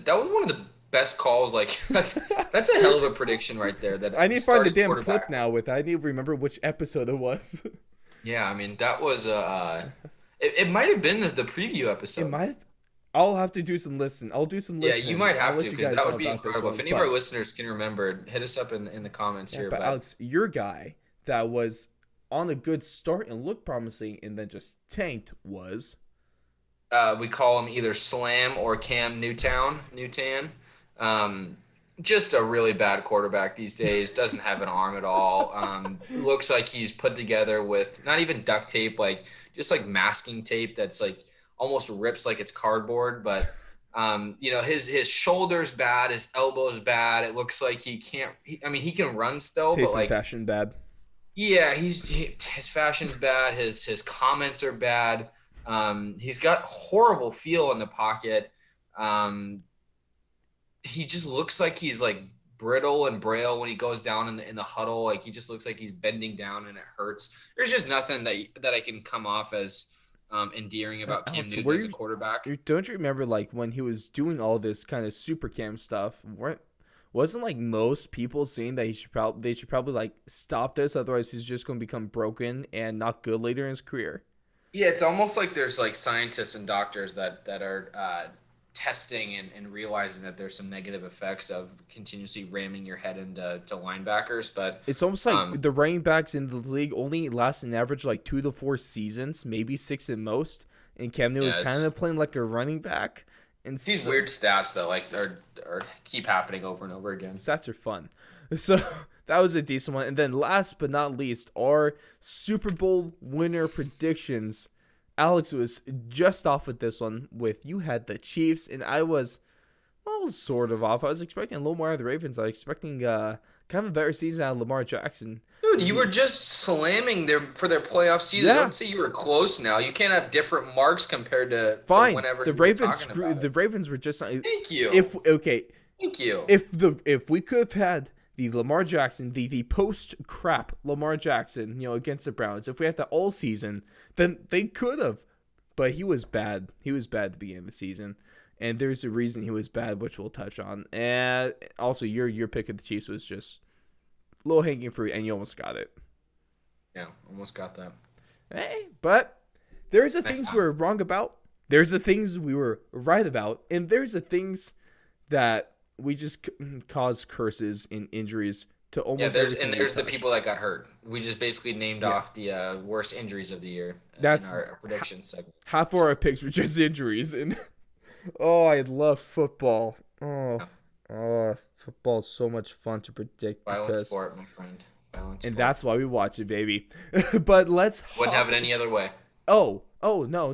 That was one of the best calls. Like that's a hell of a prediction right there. I That need to find the starting damn clip quarterback. now. I need to remember which episode it was. Yeah, I mean that was it might have been the preview It episode. might. I'll have to do some listen. I'll do some Yeah, you listening. might I'll have to let you because guys that know would be about this incredible. If one. any of our listeners can remember, hit us up in the comments here. But But Alex, your guy that was on a good start and looked promising and then just tanked was. we call him either Slam or Cam Newton. Um, just a really bad quarterback these days. Doesn't have an arm at all. Looks like he's put together with not even duct tape, like just like masking tape that's like almost rips like it's cardboard. But his shoulder's bad, his elbow's bad. It looks like he can't. I mean, he can run still, but Taste and like fashion bad. yeah, his fashion's bad. His comments are bad. He's got horrible feel in the pocket. Um, he just looks like he's like brittle and braille when he goes down in the huddle. Like he just looks like he's bending down and it hurts. There's just nothing that I can come off as endearing about Cam Alex, Newton as a quarterback. don't you remember like when he was doing all this kind of super cam stuff? Wasn't like most people saying that they should probably like stop this, otherwise he's just going to become broken and not good later in his career. Yeah, it's almost like there's like scientists and doctors that are testing and realizing that there's some negative effects of continuously ramming your head into linebackers. But It's almost like um, the running backs in the league only last an average like 2 to 4 seasons, maybe 6 at most. And Cam Newton yeah, is kind of playing like a running back. And these so, weird stats that like are keep happening over and over again. stats are fun. So that was a decent one. And then last but not least, our Super Bowl winner predictions. Alex was just off with this one. With you had the Chiefs, and I was well, sort of off. I was expecting a little more out of the Ravens. I was expecting kind of a better season out of Lamar Jackson. Dude, you were just slamming for their playoff season. Yeah, Don't say you were close now. You can't have different marks compared to fine. whenever The you were Ravens talking about the it. Ravens were just Thank you. if okay. Thank you. If we could have had the Lamar Jackson, the post crap Lamar Jackson, against the Browns, if we had that all season, then they could have. But he was bad. He was bad at the beginning of the season, and there's a reason he was bad, which we'll touch on. And also, your pick of the Chiefs was just low hanging fruit, and you almost got it. Yeah, almost got that. Hey, but there's the Next things time. we were wrong about. There's the things we were right about, and there's the things that we just cause curses and injuries to Yeah, almost there's everything we the touch. people that got hurt. We just basically named Yeah. off the worst injuries of the year in That's our prediction segment. half of our picks were just injuries, and oh, I love football. Yeah. Football is so much fun to predict Violent because, sport, my friend. Violent and sport. that's why we watch it, baby. But let's Wouldn't have hop. it any other way. Oh, no,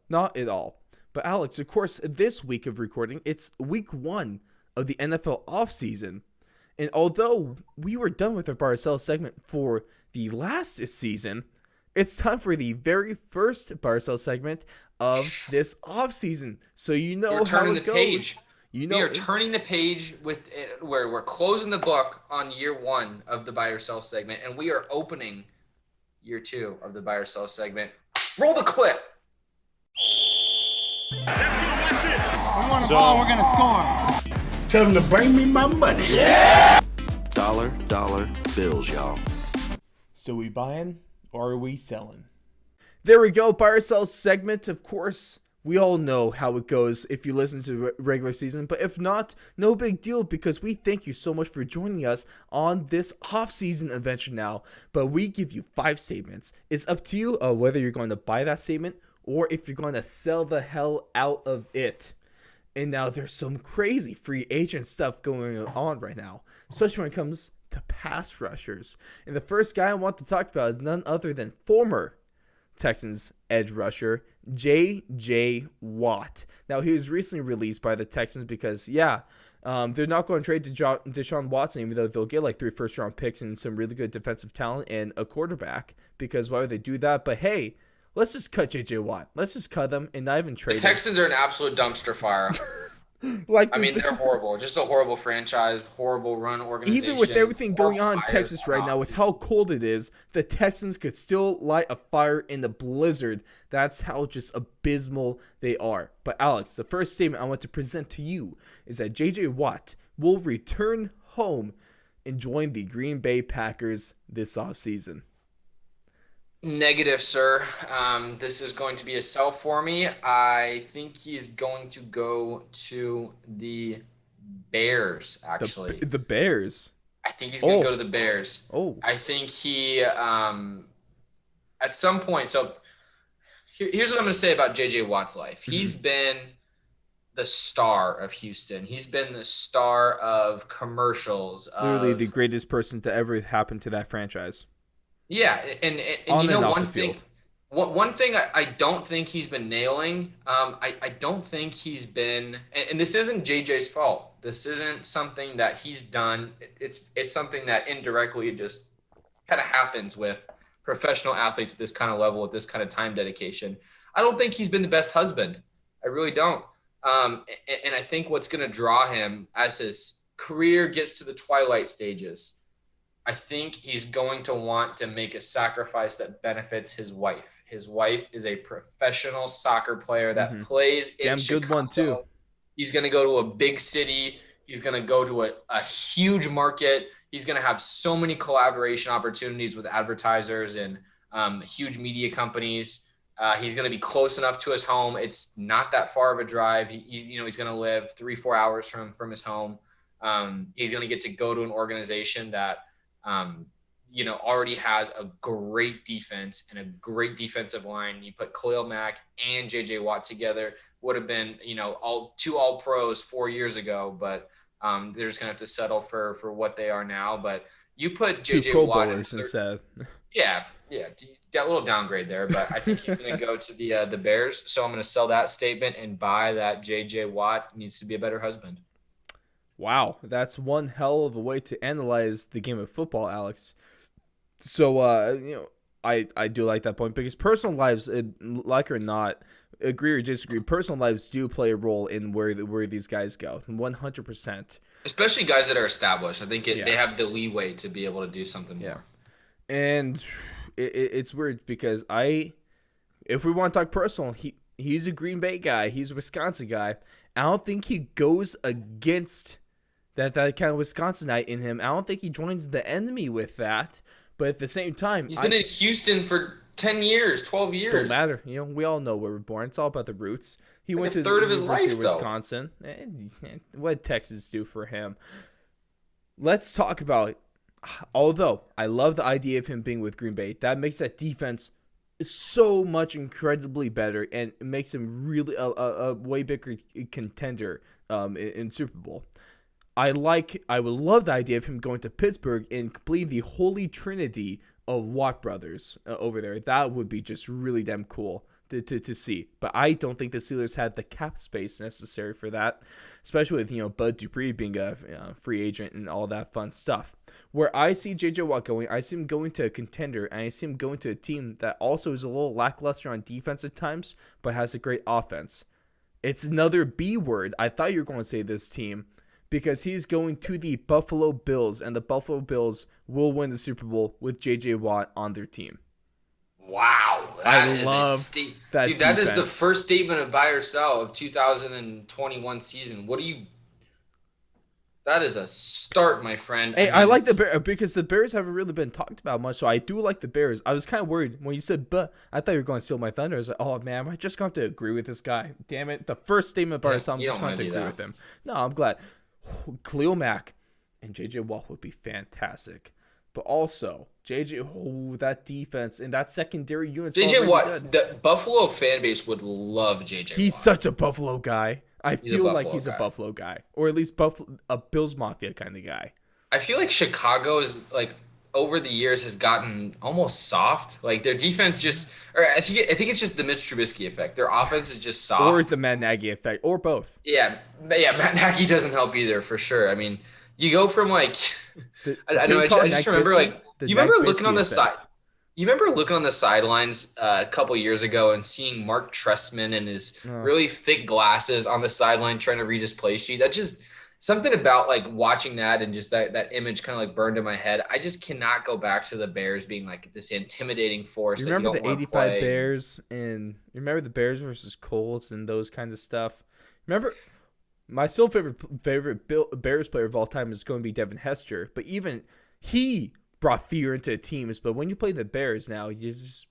not at all. But Alex, of course, this week of recording, it's week 1 of the NFL offseason. And although we were done with our Barcel segment for the last season, it's time for the very first Barcel segment of this offseason. So you know We're how turning it the goes. page. You We know are turning the page with where we're closing the book on year 1 of the buy or sell segment, and we are opening year 2 of the buy or sell segment. Roll the clip. We want the ball, we're gonna score. Tell them to bring me my money. Dollar bills, y'all. So we buying or are we selling? There we go, buy or sell segment. Of course, we all know how it goes if you listen to regular season, but if not, no big deal because we thank you so much for joining us on this off-season adventure now. But we give you 5 statements. It's up to you whether you're going to buy that statement or if you're going to sell the hell out of it. And now there's some crazy free agent stuff going on right now, especially when it comes to pass rushers. And the first guy I want to talk about is none other than former Texans edge rusher J.J. Watt. Now, he was recently released by the Texans because, they're not going to trade Deshaun Watson, even though they'll get like 3 first-round picks and some really good defensive talent and a quarterback, because why would they do that? But hey, let's just cut J.J. Watt. Let's just cut them and not even trade The Texans are an absolute dumpster fire. Like, I mean, they're horrible. Just a horrible franchise, horrible run organization. even with everything going on in horrible Texas hires right now, with how cold it is, the Texans could still light a fire in the blizzard. That's how just abysmal they are. But Alex, the first statement I want to present to you is that J.J. Watt will return home and join the Green Bay Packers this offseason. Negative, sir. This is going to be a sell for me. I think he's going to go to the Bears, actually. The Bears? I think he's going to go to the Bears. Oh. I think he, at some point, so here's what I'm going to say about J.J. Watt's life. He's been the star of Houston. He's been the star of commercials. Literally the greatest person to ever happen to that franchise. Yeah, and On you know and off one the thing, field. one thing I don't think he's been nailing. I don't think he's been, and this isn't JJ's fault. This isn't something that he's done. It's something that indirectly just kind of happens with professional athletes at this kind of level, with this kind of time dedication. I don't think he's been the best husband. I really don't. And I think what's going to draw him as his career gets to the twilight stages, I think he's going to want to make a sacrifice that benefits his wife. His wife is a professional soccer player that plays in Damn Chicago. good one, too. He's going to go to a big city. He's going to go to a huge market. He's going to have so many collaboration opportunities with advertisers and huge media companies. He's going to be close enough to his home. It's not that far of a drive. He's going to live 3-4 hours from his home. He's going to get to go to an organization that already has a great defense and a great defensive line. You put Khalil Mack and J.J. Watt together, would have been, all pros 4 years ago, but they're just going to have to settle for what they are now. But you put J.J. Watt instead. Yeah, that little downgrade there, but I think he's going to go to the Bears. So I'm going to sell that statement and buy that J.J. Watt needs to be a better husband. Wow, that's one hell of a way to analyze the game of football, Alex. So, I do like that point because personal lives, like or not, agree or disagree, personal lives do play a role in where these guys go, 100%. Especially guys that are established. I think they have the leeway to be able to do something more. And it's weird because if we want to talk personal, he's a Green Bay guy, he's a Wisconsin guy. I don't think he goes against that kind of Wisconsinite in him. I don't think he joins the enemy with that. But at the same time, he's been in Houston for 10 years, 12 years. Don't matter. We all know where we're born. It's all about the roots. He went to the University of Wisconsin. What did Texas do for him? Let's talk about Although I love the idea of him being with Green Bay, that makes that defense so much incredibly better, and it makes him really a way bigger contender in Super Bowl. I would love the idea of him going to Pittsburgh and completing the holy trinity of Watt brothers over there. That would be just really damn cool to see. But I don't think the Steelers had the cap space necessary for that, especially with Bud Dupree being a free agent and all that fun stuff. Where I see J.J. Watt going, I see him going to a contender, and I see him going to a team that also is a little lackluster on defense at times, but has a great offense. It's another B word. I thought you were going to say this team, because he's going to the Buffalo Bills, and the Buffalo Bills will win the Super Bowl with J.J. Watt on their team. Wow. I love that. Dude, that is the first statement of buy or sell of 2021 season. That is a start, my friend. Hey, I like the Bears because the Bears haven't really been talked about much, so I do like the Bears. I was kind of worried when you said, but I thought you were going to steal my thunder. I was like, oh, man, am I just going to have to agree with this guy? Damn it. The first statement by ourselves, I'm just going to have to agree with him. No, I'm glad. Khalil Mack and J.J. Watt would be fantastic. But also, that defense and that secondary unit. J.J. Watt, the Buffalo fan base would love J.J. He's Watt. such a Buffalo guy. I feel like he's a Buffalo guy, or at least a Bills Mafia kind of guy. I feel like Chicago is over the years has gotten almost soft. Like their defense I think it's just the Mitch Trubisky effect. Their offense is just soft, or the Matt Nagy effect, or both. Yeah. Matt Nagy doesn't help either, for sure. I mean, you go from I just remember you remember looking on the side. You remember looking on the sidelines a couple years ago and seeing Mark Trestman and his really thick glasses on the sideline trying to read his play sheet? That just something about watching that and just that image kind of burned in my head. I just cannot go back to the Bears being this intimidating force. You remember the '85 Bears and you remember the Bears versus Colts and those kinds of stuff. Remember, my still favorite Bears player of all time is going to be Devin Hester, but even he brought fear into teams. But when you play the Bears now, you just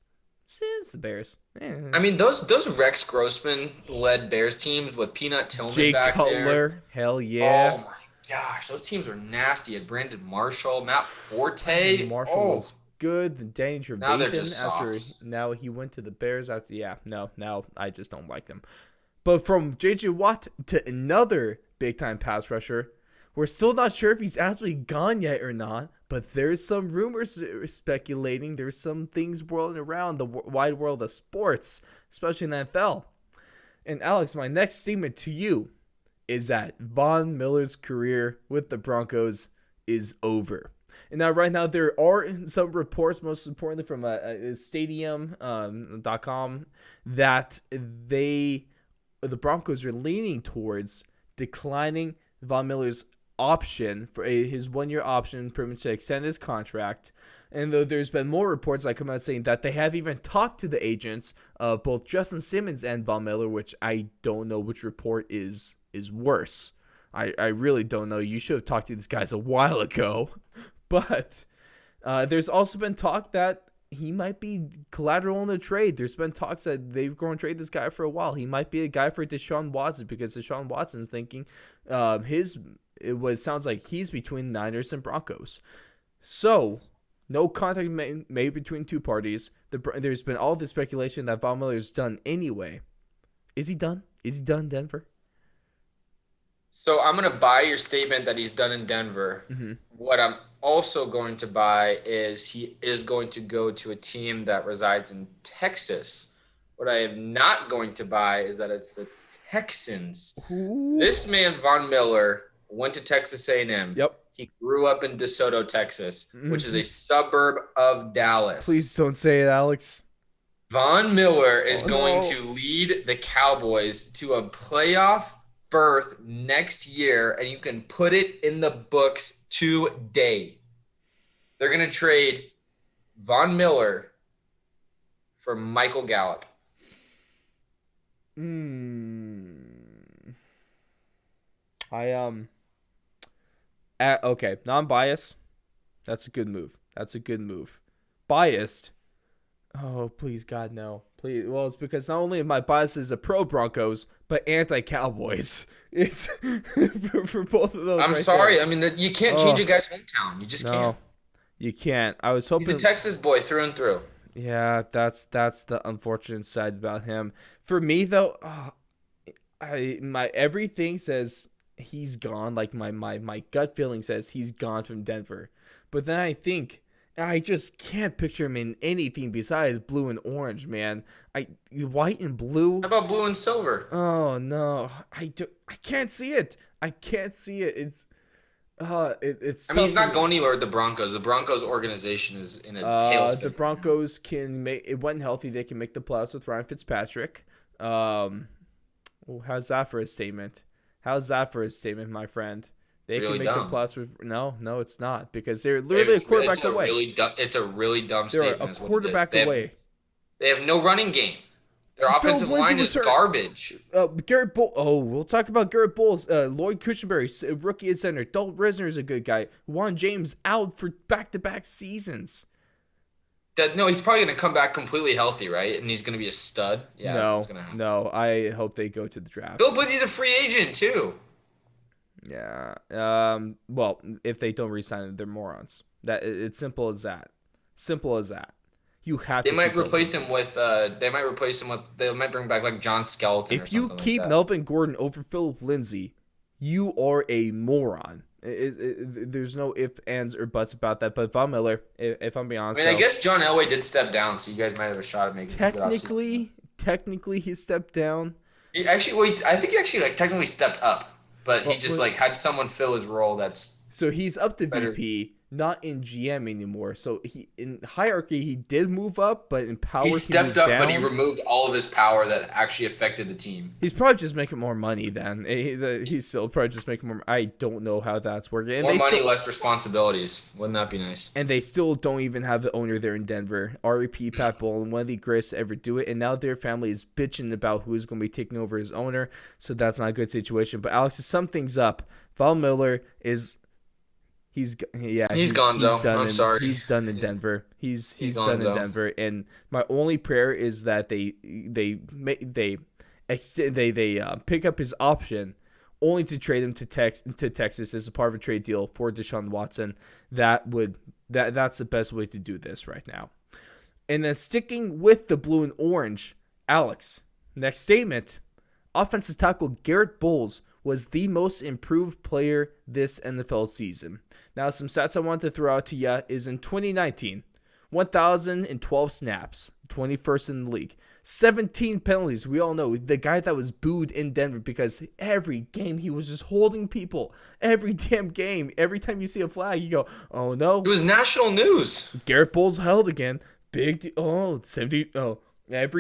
it's the Bears. I mean, those Rex Grossman led Bears teams with Peanut Tillman Jay back Cutler, there. Hell yeah! Oh my gosh, those teams were nasty. And Brandon Marshall, Matt Forte. Marshall was good. The Danny Trevathan now he went to the Bears after. Yeah, now I just don't like them. But from J.J. Watt to another big time pass rusher. We're still not sure if he's actually gone yet or not, but there's some rumors speculating. There's some things whirling around the wide world of sports, especially in the NFL. And Alex, my next statement to you is that Von Miller's career with the Broncos is over. And now, right now, there are some reports, most importantly from Stadium.com, that the Broncos are leaning towards declining Von Miller's option for his 1-year option pretty much to extend his contract. And though there's been more reports that come out saying that they have even talked to the agents of both Justin Simmons and Von Miller, which I don't know which report is worse. I really don't know. You should have talked to these guys a while ago. But there's also been talk that he might be collateral in the trade. There's been talks that they're going to trade this guy for a while. He might be a guy for Deshaun Watson because Deshaun Watson's thinking it sounds like he's between Niners and Broncos. So, no contact made between two parties. There's been all this speculation that Von Miller's done anyway. Is he done? Is he done in Denver? So I'm going to buy your statement that he's done in Denver. Mm-hmm. What I'm also going to buy is he is going to go to a team that resides in Texas. What I am not going to buy is that it's the Texans. Ooh. This man, Von Miller, went to Texas A&M. Yep. He grew up in DeSoto, Texas, which is a suburb of Dallas. Please don't say it, Alex. Von Miller is going to lead the Cowboys to a playoff berth next year, and you can put it in the books today. They're going to trade Von Miller for Michael Gallup. Okay, non-biased. That's a good move. Biased. Oh, please, God, no. Please. Well, it's because not only my bias is a pro Broncos, but anti-Cowboys. It's for both of those. I'm sorry. There. I mean, you can't change a guy's hometown. You just can't. You can't. I was hoping. He's a Texas boy through and through. Yeah, that's the unfortunate side about him. For me though, my everything says he's gone. Like my gut feeling says he's gone from Denver. But then I think I just can't picture him in anything besides blue and orange, man. White and blue. How about blue and silver? Oh no, I can't see it. I can't see it. It's. I mean, he's not going anywhere with the Broncos. The Broncos organization is in a tailspin. The Broncos can make it when healthy. They can make the playoffs with Ryan Fitzpatrick. How's that for a statement? My friend? They really can make dumb. the playoffs with no, it's not because they're literally a quarterback away. It's a really dumb They're statement. a quarterback away. They have no running game. Their offensive line is garbage. Garrett Bowles. Oh, we'll talk about Garrett Bowles. Lloyd Cushenberry, rookie at center. Dalton Risner is a good guy. Juan James out for back-to-back seasons. No, he's probably going to come back completely healthy, right? And he's going to be a stud. Yeah, that's what's gonna happen. No. I hope they go to the draft. Bill Lindsay's a free agent too. Yeah. Well, if they don't re-sign him, they're morons. It's simple as that. Simple as that. You have. They might replace him with. They might bring back like John Skelton. If you keep Melvin Gordon over Philip Lindsay, you are a moron. There's no ifs, ands, or buts about that. But Von Miller, if I'm being honest, I guess John Elway did step down, so you guys might have a shot at making. Technically, he stepped down. I think he actually technically stepped up, but he just had someone fill his role. So he's up to better. VP, not in GM anymore. So he in hierarchy he did move up, but in power he stepped up, down. but he removed all of his power that actually affected the team. He's probably just making more money then. He's still probably just making more. I don't know how that's working. And more money, less responsibilities. Wouldn't that be nice? And they still don't even have the owner there in Denver. REP Pat Bowlen, one of the greatest to ever do it. And now their family is bitching about who's going to be taking over as owner. So that's not a good situation. But Alex, to sum things up, Von Miller is. He's gone, Joe. I'm sorry. He's done in Denver. He's done in Denver. And my only prayer is that they pick up his option, only to trade him to Texas as a part of a trade deal for Deshaun Watson. That's the best way to do this right now. And then sticking with the blue and orange, Alex. Next statement: offensive tackle Garrett Bowles was the most improved player this NFL season. Now, some stats I want to throw out to you is in 2019, 1,012 snaps, 21st in the league, 17 penalties. We all know the guy that was booed in Denver because every game he was just holding people. Every damn game. Every time you see a flag, you go, oh no. It was national news. Garrett Bowles held again. Every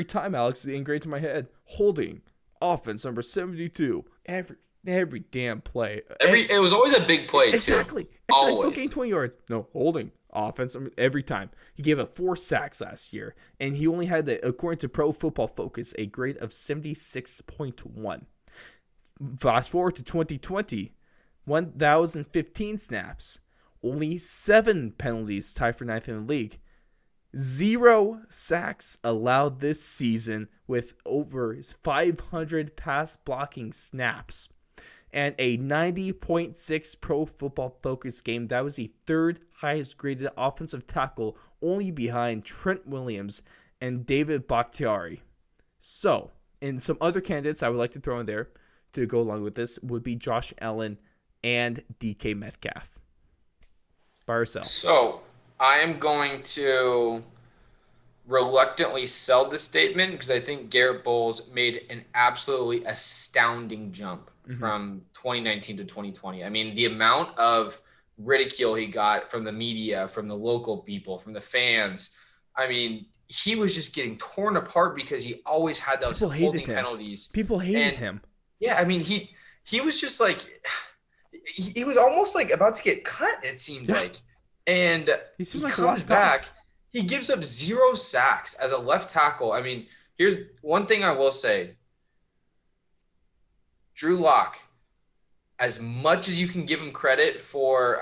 time, Alex, engraved in my head. Holding. Offense number 72. Every damn play. It was always a big play, exactly. too. Always. Always. Don't gain 20 yards. No, holding. Offense every time. He gave up 4 sacks last year, and he only had, according to Pro Football Focus, a grade of 76.1. Fast forward to 2020, 1,015 snaps, only 7 penalties, tied for 9th in the league. 0 sacks allowed this season with over 500 pass blocking snaps. And a 90.6 Pro Football Focus game. That was the 3rd highest graded offensive tackle, only behind Trent Williams and David Bakhtiari. So, and some other candidates I would like to throw in there to go along with this would be Josh Allen and DK Metcalf. By yourself. So, I am going to reluctantly sell this statement because I think Garrett Bowles made an absolutely astounding jump from 2019 to 2020. I mean, the amount of ridicule he got from the media, from the local people, from the fans. I mean, he was just getting torn apart because he always had those holding penalties. People hated him. Yeah, I mean, he was just he was almost about to get cut, it seemed like. And he comes back. He gives up 0 sacks as a left tackle. I mean, here's one thing I will say. Drew Lock, as much as you can give him credit for,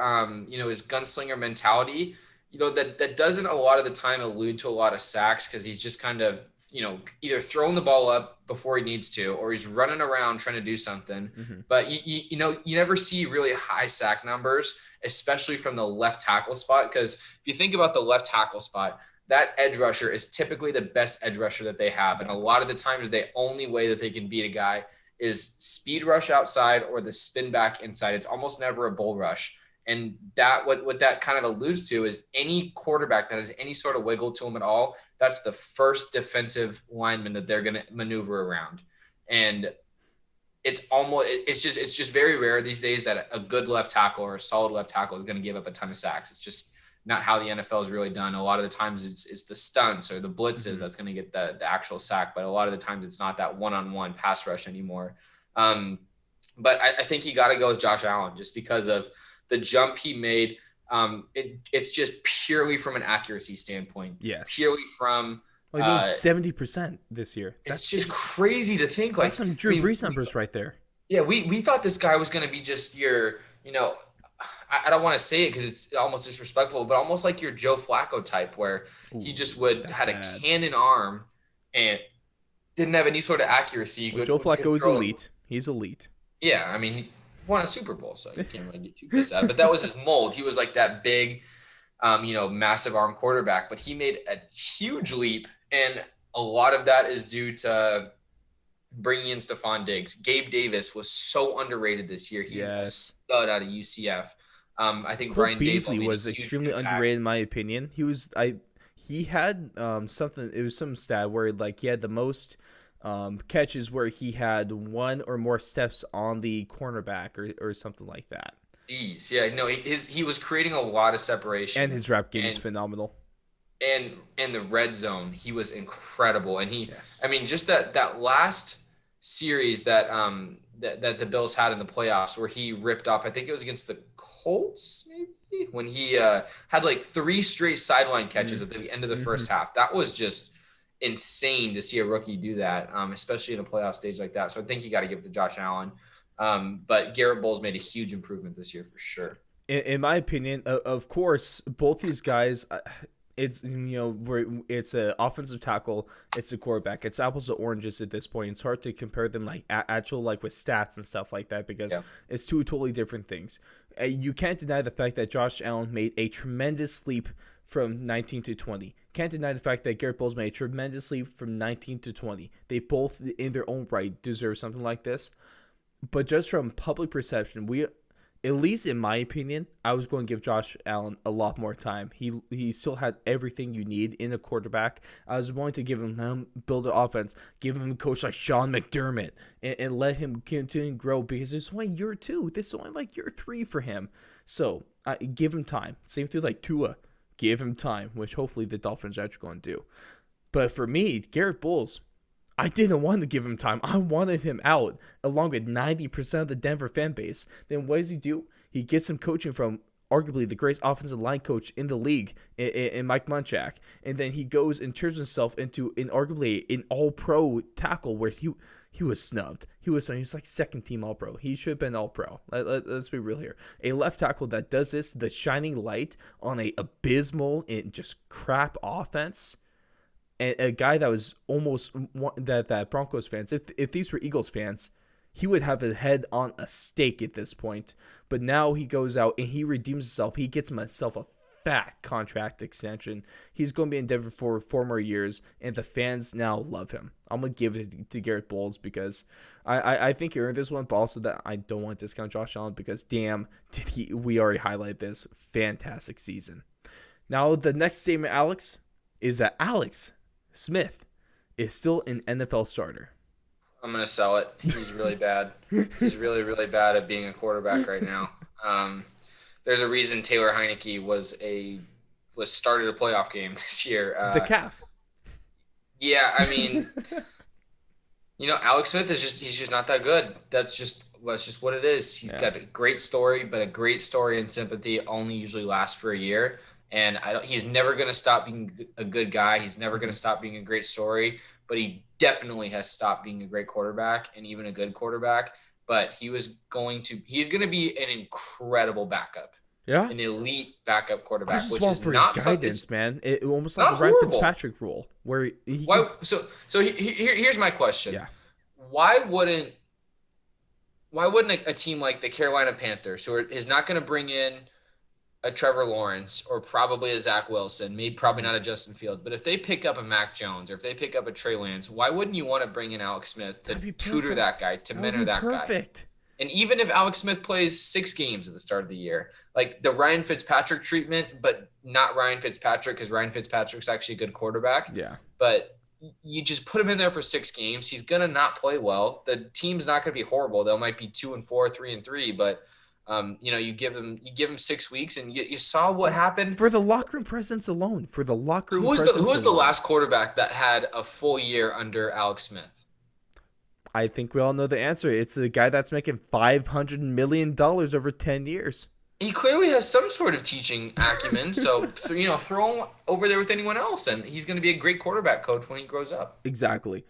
his gunslinger mentality, that doesn't a lot of the time allude to a lot of sacks because he's just kind of either throwing the ball up before he needs to, or he's running around trying to do something. But you never see really high sack numbers, especially from the left tackle spot. Because if you think about the left tackle spot, that edge rusher is typically the best edge rusher that they have. Exactly. And a lot of the times the only way that they can beat a guy is speed rush outside or the spin back inside. It's almost never a bull rush. And that what that kind of alludes to is any quarterback that has any sort of wiggle to him at all, that's the first defensive lineman that they're going to maneuver around. And it's just very rare these days that a good left tackle or a solid left tackle is going to give up a ton of sacks. It's just not how the NFL is really done. A lot of the times it's the stunts or the blitzes that's going to get the actual sack. But a lot of the times it's not that one-on-one pass rush anymore. But I think you got to go with Josh Allen just because of the jump he made. It's just purely from an accuracy standpoint. Yes. Purely from he made 70% this year. It's just crazy to think. That's some Drew Brees numbers right there. Yeah, we thought this guy was going to be just your, I don't want to say it because it's almost disrespectful, but almost like your Joe Flacco type where he just had a cannon arm and didn't have any sort of accuracy. Well, Joe Flacco is elite. He's elite. Yeah, I mean, he won a Super Bowl, so you can't really get too pissed at it. But that was his mold. He was like that big, massive arm quarterback, but he made a huge leap, and a lot of that is due to bringing in Stephon Diggs. Gabe Davis was so underrated this year. He's a stud out of UCF. I think Cole Brian Beasley was extremely underrated in my opinion. He had something. It was some stat where he had the most catches where he had one or more steps on the cornerback or something like that. He was creating a lot of separation, and his rap game is phenomenal. And in the red zone, he was incredible. And just that last series that the Bills had in the playoffs where he ripped off, I think it was against the Colts, maybe, when he had like 3 straight sideline catches at the end of the first half. That was just insane to see a rookie do that, especially in a playoff stage like that. So I think you got to give it to Josh Allen. But Garrett Bowles made a huge improvement this year for sure. In my opinion, of course, both these guys, it's it's an offensive tackle, it's a quarterback. It's apples to oranges at this point. It's hard to compare them with stats and stuff like that because it's two totally different things. You can't deny the fact that Josh Allen made a tremendous leap from 19 to 20. Can't deny the fact that Garrett Bowles made a tremendous leap from 19 to 20. They both, in their own right, deserve something like this. But just from public perception, at least in my opinion, I was going to give Josh Allen a lot more time. He still had everything you need in a quarterback. I was going to give him build an offense, give him a coach like Sean McDermott, and let him continue to grow because it's only year 2. This is only like year 3 for him. So give him time. Same thing like Tua. Give him time, which hopefully the Dolphins are actually going to do. But for me, Garrett Bowles, I didn't want to give him time. I wanted him out, along with 90% of the Denver fan base. Then what does he do? He gets some coaching from arguably the greatest offensive line coach in the league, in Mike Munchak. And then he goes and turns himself into arguably an all-pro tackle where he was snubbed. He was like second team all-pro. He should have been all-pro. Let's be real here. A left tackle that does this, the shining light on a abysmal and just crap offense. And a guy that was almost that Broncos fans, if these were Eagles fans, he would have his head on a stake at this point. But now he goes out and he redeems himself. He gets himself a fat contract extension. He's going to be in Denver for 4 more years, and the fans now love him. I'm going to give it to Garrett Bowles because I think he earned this one, but also that I don't want to discount Josh Allen because, damn, we already highlight this. Fantastic season. Now, the next statement, Alex, is that Alex Smith is still an NFL starter. I'm going to sell it. He's really bad. He's really, really bad at being a quarterback right now. There's a reason Taylor Heineke was started a playoff game this year. The calf. Yeah, I mean, Alex Smith he's just not that good. That's just what it is. He's got a great story, but a great story and sympathy only usually lasts for a year. And he's never going to stop being a good guy. He's never going to stop being a great story, but he definitely has stopped being a great quarterback and even a good quarterback. But he's going to be an incredible backup. Yeah. an elite backup I quarterback, just which want is for not his so, guidance, man. It almost like not a Ryan horrible. Fitzpatrick rule, where he Why? can, Here's my question. yeah. Why wouldn't a team like the Carolina Panthers, who is not going to bring in a Trevor Lawrence or probably a Zach Wilson, maybe probably not a Justin Fields, but if they pick up a Mac Jones or if they pick up a Trey Lance, why wouldn't you want to bring in Alex Smith to That'd be tutor that guy, to That would mentor be that guy? perfect. And even if Alex Smith plays 6 games at the start of the year, like the Ryan Fitzpatrick treatment, but not Ryan Fitzpatrick because Ryan Fitzpatrick's actually a good quarterback. Yeah. But you just put him in there for 6 games. He's going to not play well. The team's not going to be horrible. They might be 2-4, 3-3, but you give him 6 weeks, and you saw what happened. For the locker room presence alone. For the locker room Who was the last quarterback that had a full year under Alex Smith? I think we all know the answer. It's the guy that's making $500 million over 10 years. He clearly has some sort of teaching acumen, so throw him over there with anyone else, and he's going to be a great quarterback coach when he grows up. Exactly.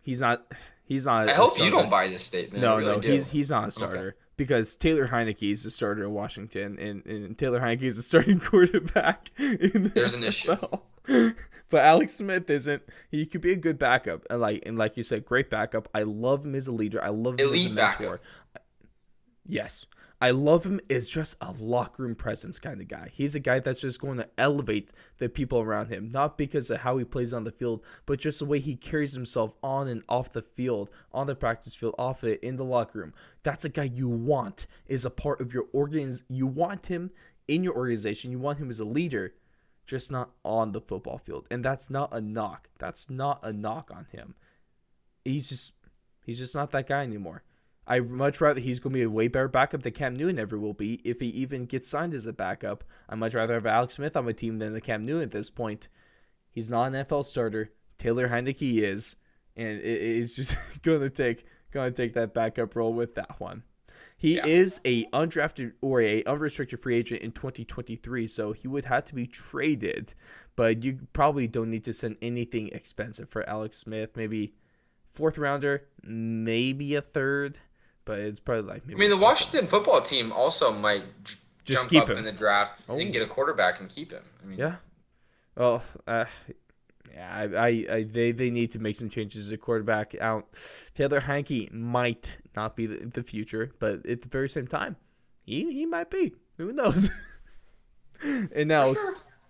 He's not. I hope you don't buy this statement. No, he's not a starter because Taylor Heineke is a starter in Washington, and Taylor Heineke is a starting quarterback. There's an issue. But Alex Smith isn't. He could be a good backup, and like you said, great backup. I love him as a leader. I love him Elite as a mentor. backup. Yes. I love him as just a locker room presence kind of guy. He's a guy that's just going to elevate the people around him, not because of how he plays on the field, but just the way he carries himself on and off the field, on the practice field, off it, in the locker room. That's a guy you want as a part of your You want him in your organization. You want him as a leader, just not on the football field. And that's not a knock. That's not a knock on him. He's just not that guy anymore. I much rather he's going to be a way better backup than Cam Newton ever will be if he even gets signed as a backup. I'd much rather have Alex Smith on my team than the Cam Newton at this point. He's not an NFL starter. Taylor Heineke is, and it's just going to take that backup role with that one. He is a undrafted or a unrestricted free agent in 2023, so he would have to be traded. But you probably don't need to send anything expensive for Alex Smith. Maybe 4th rounder, maybe a 3rd. But it's probably like maybe. I mean, the Washington football team also might just jump up in the draft and get a quarterback and keep him. I mean, yeah. Well, they need to make some changes at quarterback. Taylor Heineke might not be the future, but at the very same time, he might be. Who knows? And now,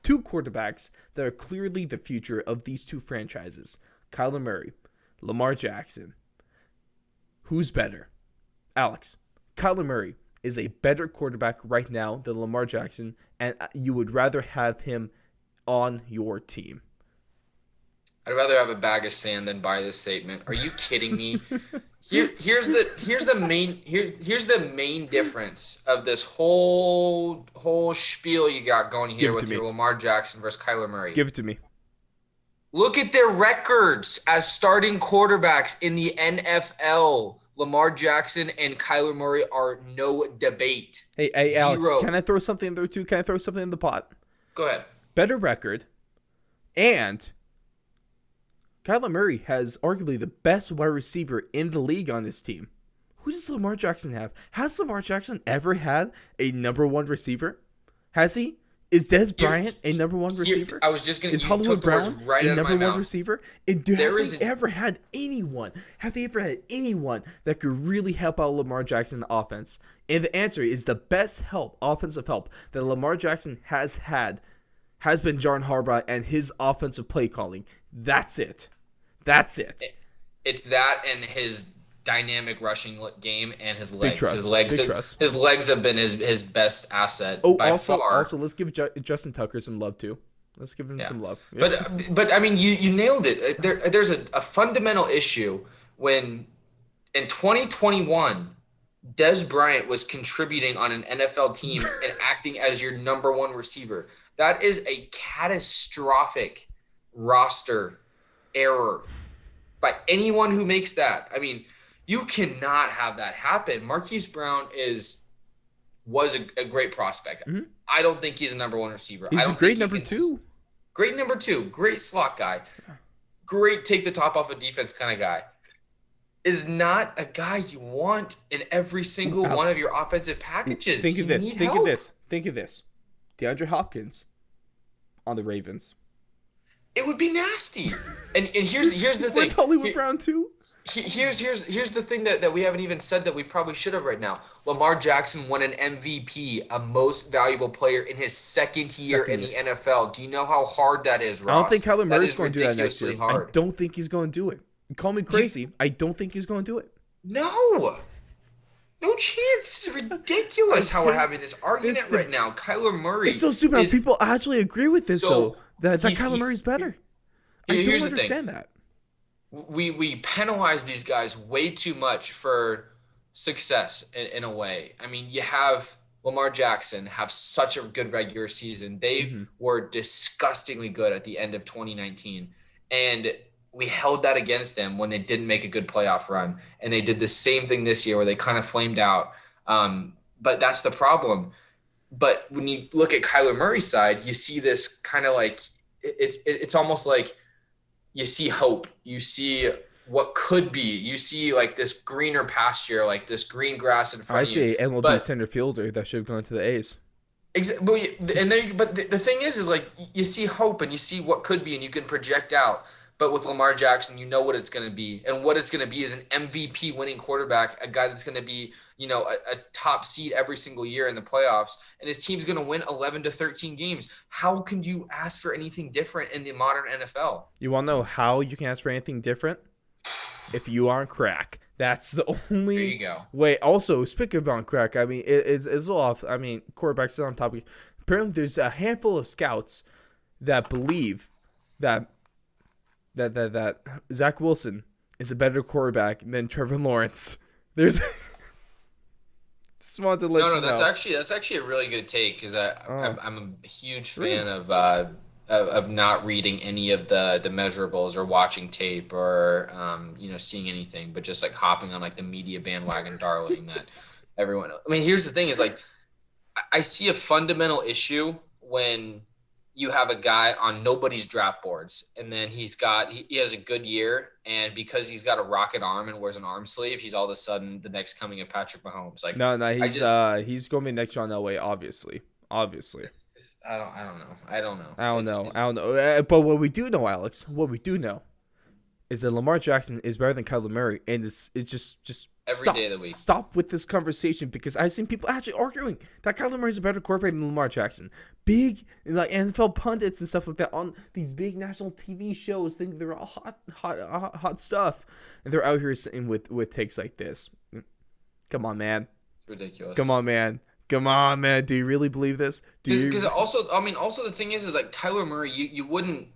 2 quarterbacks that are clearly the future of these 2 franchises: Kyler Murray, Lamar Jackson. Who's better? Alex, Kyler Murray is a better quarterback right now than Lamar Jackson, and you would rather have him on your team. I'd rather have a bag of sand than buy this statement. Are you kidding me? Here's the main difference of this whole spiel you got going here with your Lamar Jackson versus Kyler Murray. Give it to me. Look at their records as starting quarterbacks in the NFL. Lamar Jackson and Kyler Murray are no debate. Hey, Alex, can I throw something in there too? Can I throw something in the pot? Go ahead. Better record, and Kyler Murray has arguably the best wide receiver in the league on his team. Who does Lamar Jackson have? Has Lamar Jackson ever had a number 1 receiver? Has he? Is Dez Bryant a number 1 receiver? I was just going to. Is Hollywood Brown right a number 1 receiver? And have they ever had anyone? Have they ever had anyone that could really help out Lamar Jackson in the offense? And the answer is the best offensive help that Lamar Jackson has had has been John Harbaugh and his offensive play calling. That's it. It's that and his dynamic rushing game and his legs. His legs have been his best asset by far. Also, let's give Justin Tucker some love too. Let's give him some love. Yeah. But I mean, you nailed it. There's a fundamental issue when in 2021, Dez Bryant was contributing on an NFL team and acting as your number 1 receiver. That is a catastrophic roster error by anyone who makes that. I mean, you cannot have that happen. Marquis Brown was a great prospect. Mm-hmm. I don't think he's a number 1 receiver. He's a great number 2. Great number 2. Great slot guy. Great take the top off of defense kind of guy. is not a guy you want in every single one of your offensive packages. Think You of this. need Think help. of this. Think of this. DeAndre Hopkins on the Ravens. It would be nasty. And here's the thing. With Hollywood Brown too. Here's the thing that we haven't even said that we probably should have right now. Lamar Jackson won an MVP, a most valuable player in his second year in the NFL. Do you know how hard that is, Ross? I don't think Kyler Murray's going to do that next ridiculously year. hard. I don't think he's going to do it. Call me crazy. I don't think he's going to do it. No chance. This is ridiculous how we're having this argument right now. Kyler Murray. It's so stupid. People actually agree with this, though. That Kyler Murray's better. I don't understand that. We penalize these guys way too much for success in a way. I mean, you have Lamar Jackson have such a good regular season. They were disgustingly good at the end of 2019. And we held that against them when they didn't make a good playoff run. And they did the same thing this year where they kind of flamed out. But that's the problem. But when you look at Kyler Murray's side, you see this kind of like it's almost like you see hope. You see what could be. You see like this greener pasture, like this green grass in front of you. I see MLB center fielder that should have gone to the A's. Exactly. But the thing is like you see hope and you see what could be and you can project out. But with Lamar Jackson, you know what it's going to be. And what it's going to be is an MVP winning quarterback, a guy that's going to be, a top seed every single year in the playoffs. And his team's going to win 11 to 13 games. How can you ask for anything different in the modern NFL? You want to know how you can ask for anything different? If you are on crack. That's the only There you go. way. Also, speaking of on crack, I mean, it's a little off. I mean, quarterbacks are on topic. Apparently, there's a handful of scouts that believe that Zach Wilson is a better quarterback than Trevor Lawrence. There's just wanted to let you know. That's actually a really good take because I'm a huge fan of not reading any of the measurables or watching tape or seeing anything, but just like hopping on like the media bandwagon darling that everyone. I mean, here's the thing: is like I see a fundamental issue when you have a guy on nobody's draft boards, and then he has a good year, and because he's got a rocket arm and wears an arm sleeve, he's all of a sudden the next coming of Patrick Mahomes. Like no, he's going to be next John Elway, obviously. I don't know. But what we do know, Alex, is that Lamar Jackson is better than Kyler Murray, and it's just every day of the week. Stop with this conversation because I've seen people actually arguing that Kyler Murray is a better quarterback than Lamar Jackson. Big like NFL pundits and stuff like that on these big national TV shows think they're all hot stuff, and they're out here sitting with takes like this. Come on, man. It's ridiculous. Come on, man. Do you really believe this? Because also the thing is like Kyler Murray, you wouldn't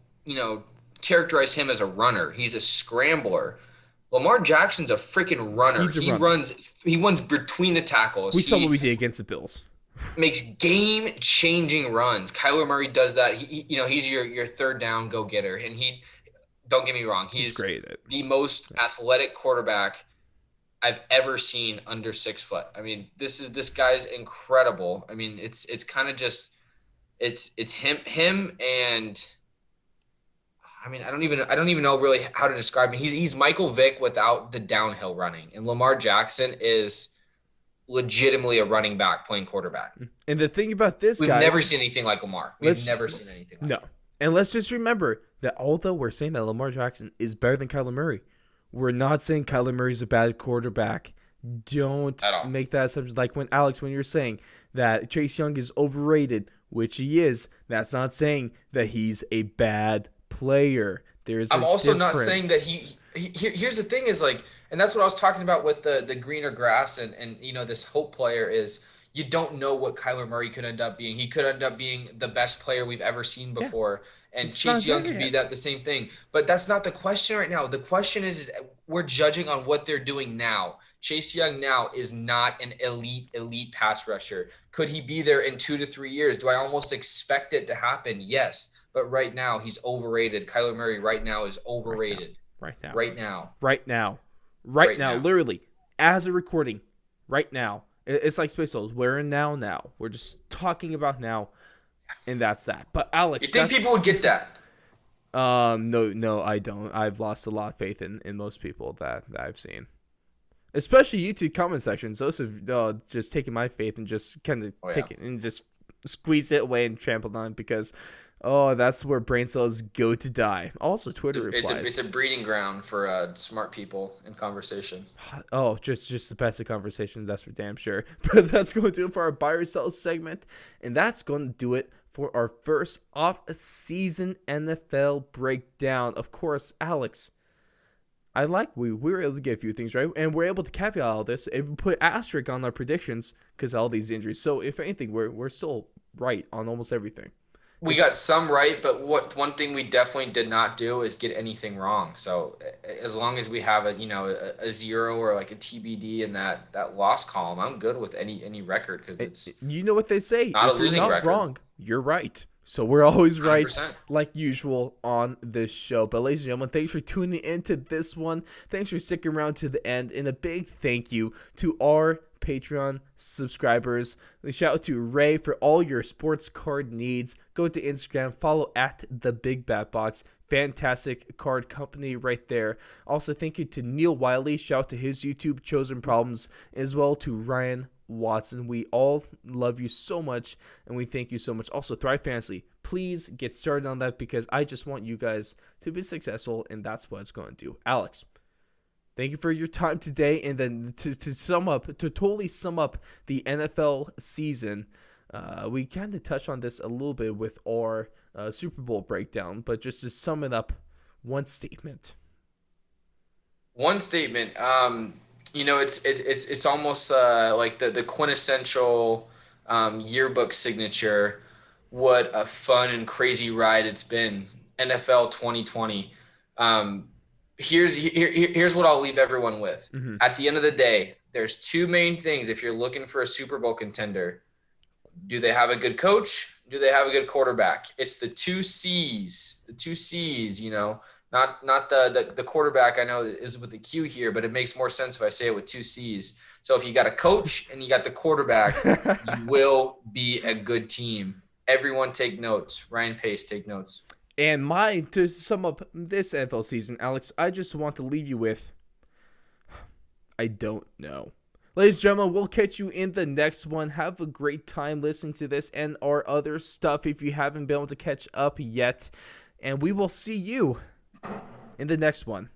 characterize him as a runner. He's a scrambler. Lamar Jackson's a freaking runner. He runs between the tackles. We saw what we did against the Bills. Makes game-changing runs. Kyler Murray does that. He's your third down go-getter, and don't get me wrong, he's great at it. The most athletic quarterback I've ever seen under 6 foot. I mean, this guy's incredible. I mean, it's kind of just it's him and I mean, I don't even know really how to describe him. He's Michael Vick without the downhill running, and Lamar Jackson is legitimately a running back playing quarterback. And the thing about this, we've never seen anything like Lamar. We've never seen anything like him. And let's just remember that although we're saying that Lamar Jackson is better than Kyler Murray, we're not saying Kyler Murray's a bad quarterback. Don't make that assumption. Like when you're saying that Chase Young is overrated, which he is, that's not saying that he's a bad player. I'm also not saying that here's the thing is like, and that's what I was talking about with the greener grass and this hope player is you don't know what Kyler Murray could end up being. He could end up being the best player we've ever seen before. Yeah. And Chase Young could be the same thing. But that's not the question right now. The question is we're judging on what they're doing now. Chase Young now is not an elite pass rusher. Could he be there in 2 to 3 years? Do I almost expect it to happen? Yes. But right now, he's overrated. Kyler Murray right now is overrated. Right now. Literally, as a recording, right now. It's like Space Souls. We're in now. We're just talking about now, and that's that. But Alex, you think people would get that? No, I don't. I've lost a lot of faith in most people that I've seen. Especially YouTube comment sections. Those have just taken my faith and just kind of take it and just squeeze it away and trample on it because, that's where brain cells go to die. Also, Twitter replies. It's a breeding ground for smart people in conversation. Oh, just the best of conversations, that's for damn sure. But that's going to do it for our buy or sell segment, and that's going to do it for our first off-season NFL breakdown. Of course, Alex, we were able to get a few things right, and we're able to caveat all this and put asterisk on our predictions because of all these injuries. So, if anything, we're still right on almost everything. We got some right, but one thing we definitely did not do is get anything wrong. So as long as we have a 0 or like a TBD in that loss column, I'm good with any record because it's you know what they say. Not if a losing you're not record. Wrong, you're right. So we're always right, 100%. like usual on this show. But ladies and gentlemen, thanks for tuning into this one. Thanks for sticking around to the end, and a big thank you to our Patreon subscribers. A shout out to Ray for all your sports card needs. Go to Instagram, follow at the Big Bat Box. Fantastic card company right there. Also, thank you to Neil Wiley. Shout out to his YouTube, Chosen Problems, as well to Ryan Watson. We all love you so much, and we thank you so much. Also, Thrive Fantasy, please get started on that because I just want you guys to be successful, and that's what it's going to do. Alex, thank you for your time today, and then to totally sum up the NFL season, we kind of touched on this a little bit with our Super Bowl breakdown, but just to sum it up, one statement. It's almost like the quintessential yearbook signature. What a fun and crazy ride it's been. NFL 2020. Here's what I'll leave everyone with. Mm-hmm. At the end of the day, there's two main things if you're looking for a Super Bowl contender. Do they have a good coach? Do they have a good quarterback? It's the two C's. The two C's, not the quarterback I know is with the Q here, but it makes more sense if I say it with two C's. So if you got a coach and you got the quarterback, you will be a good team. Everyone take notes. Ryan Pace, take notes. And to sum up this NFL season, Alex, I just want to leave you with, I don't know. Ladies and gentlemen, we'll catch you in the next one. Have a great time listening to this and our other stuff if you haven't been able to catch up yet. And we will see you in the next one.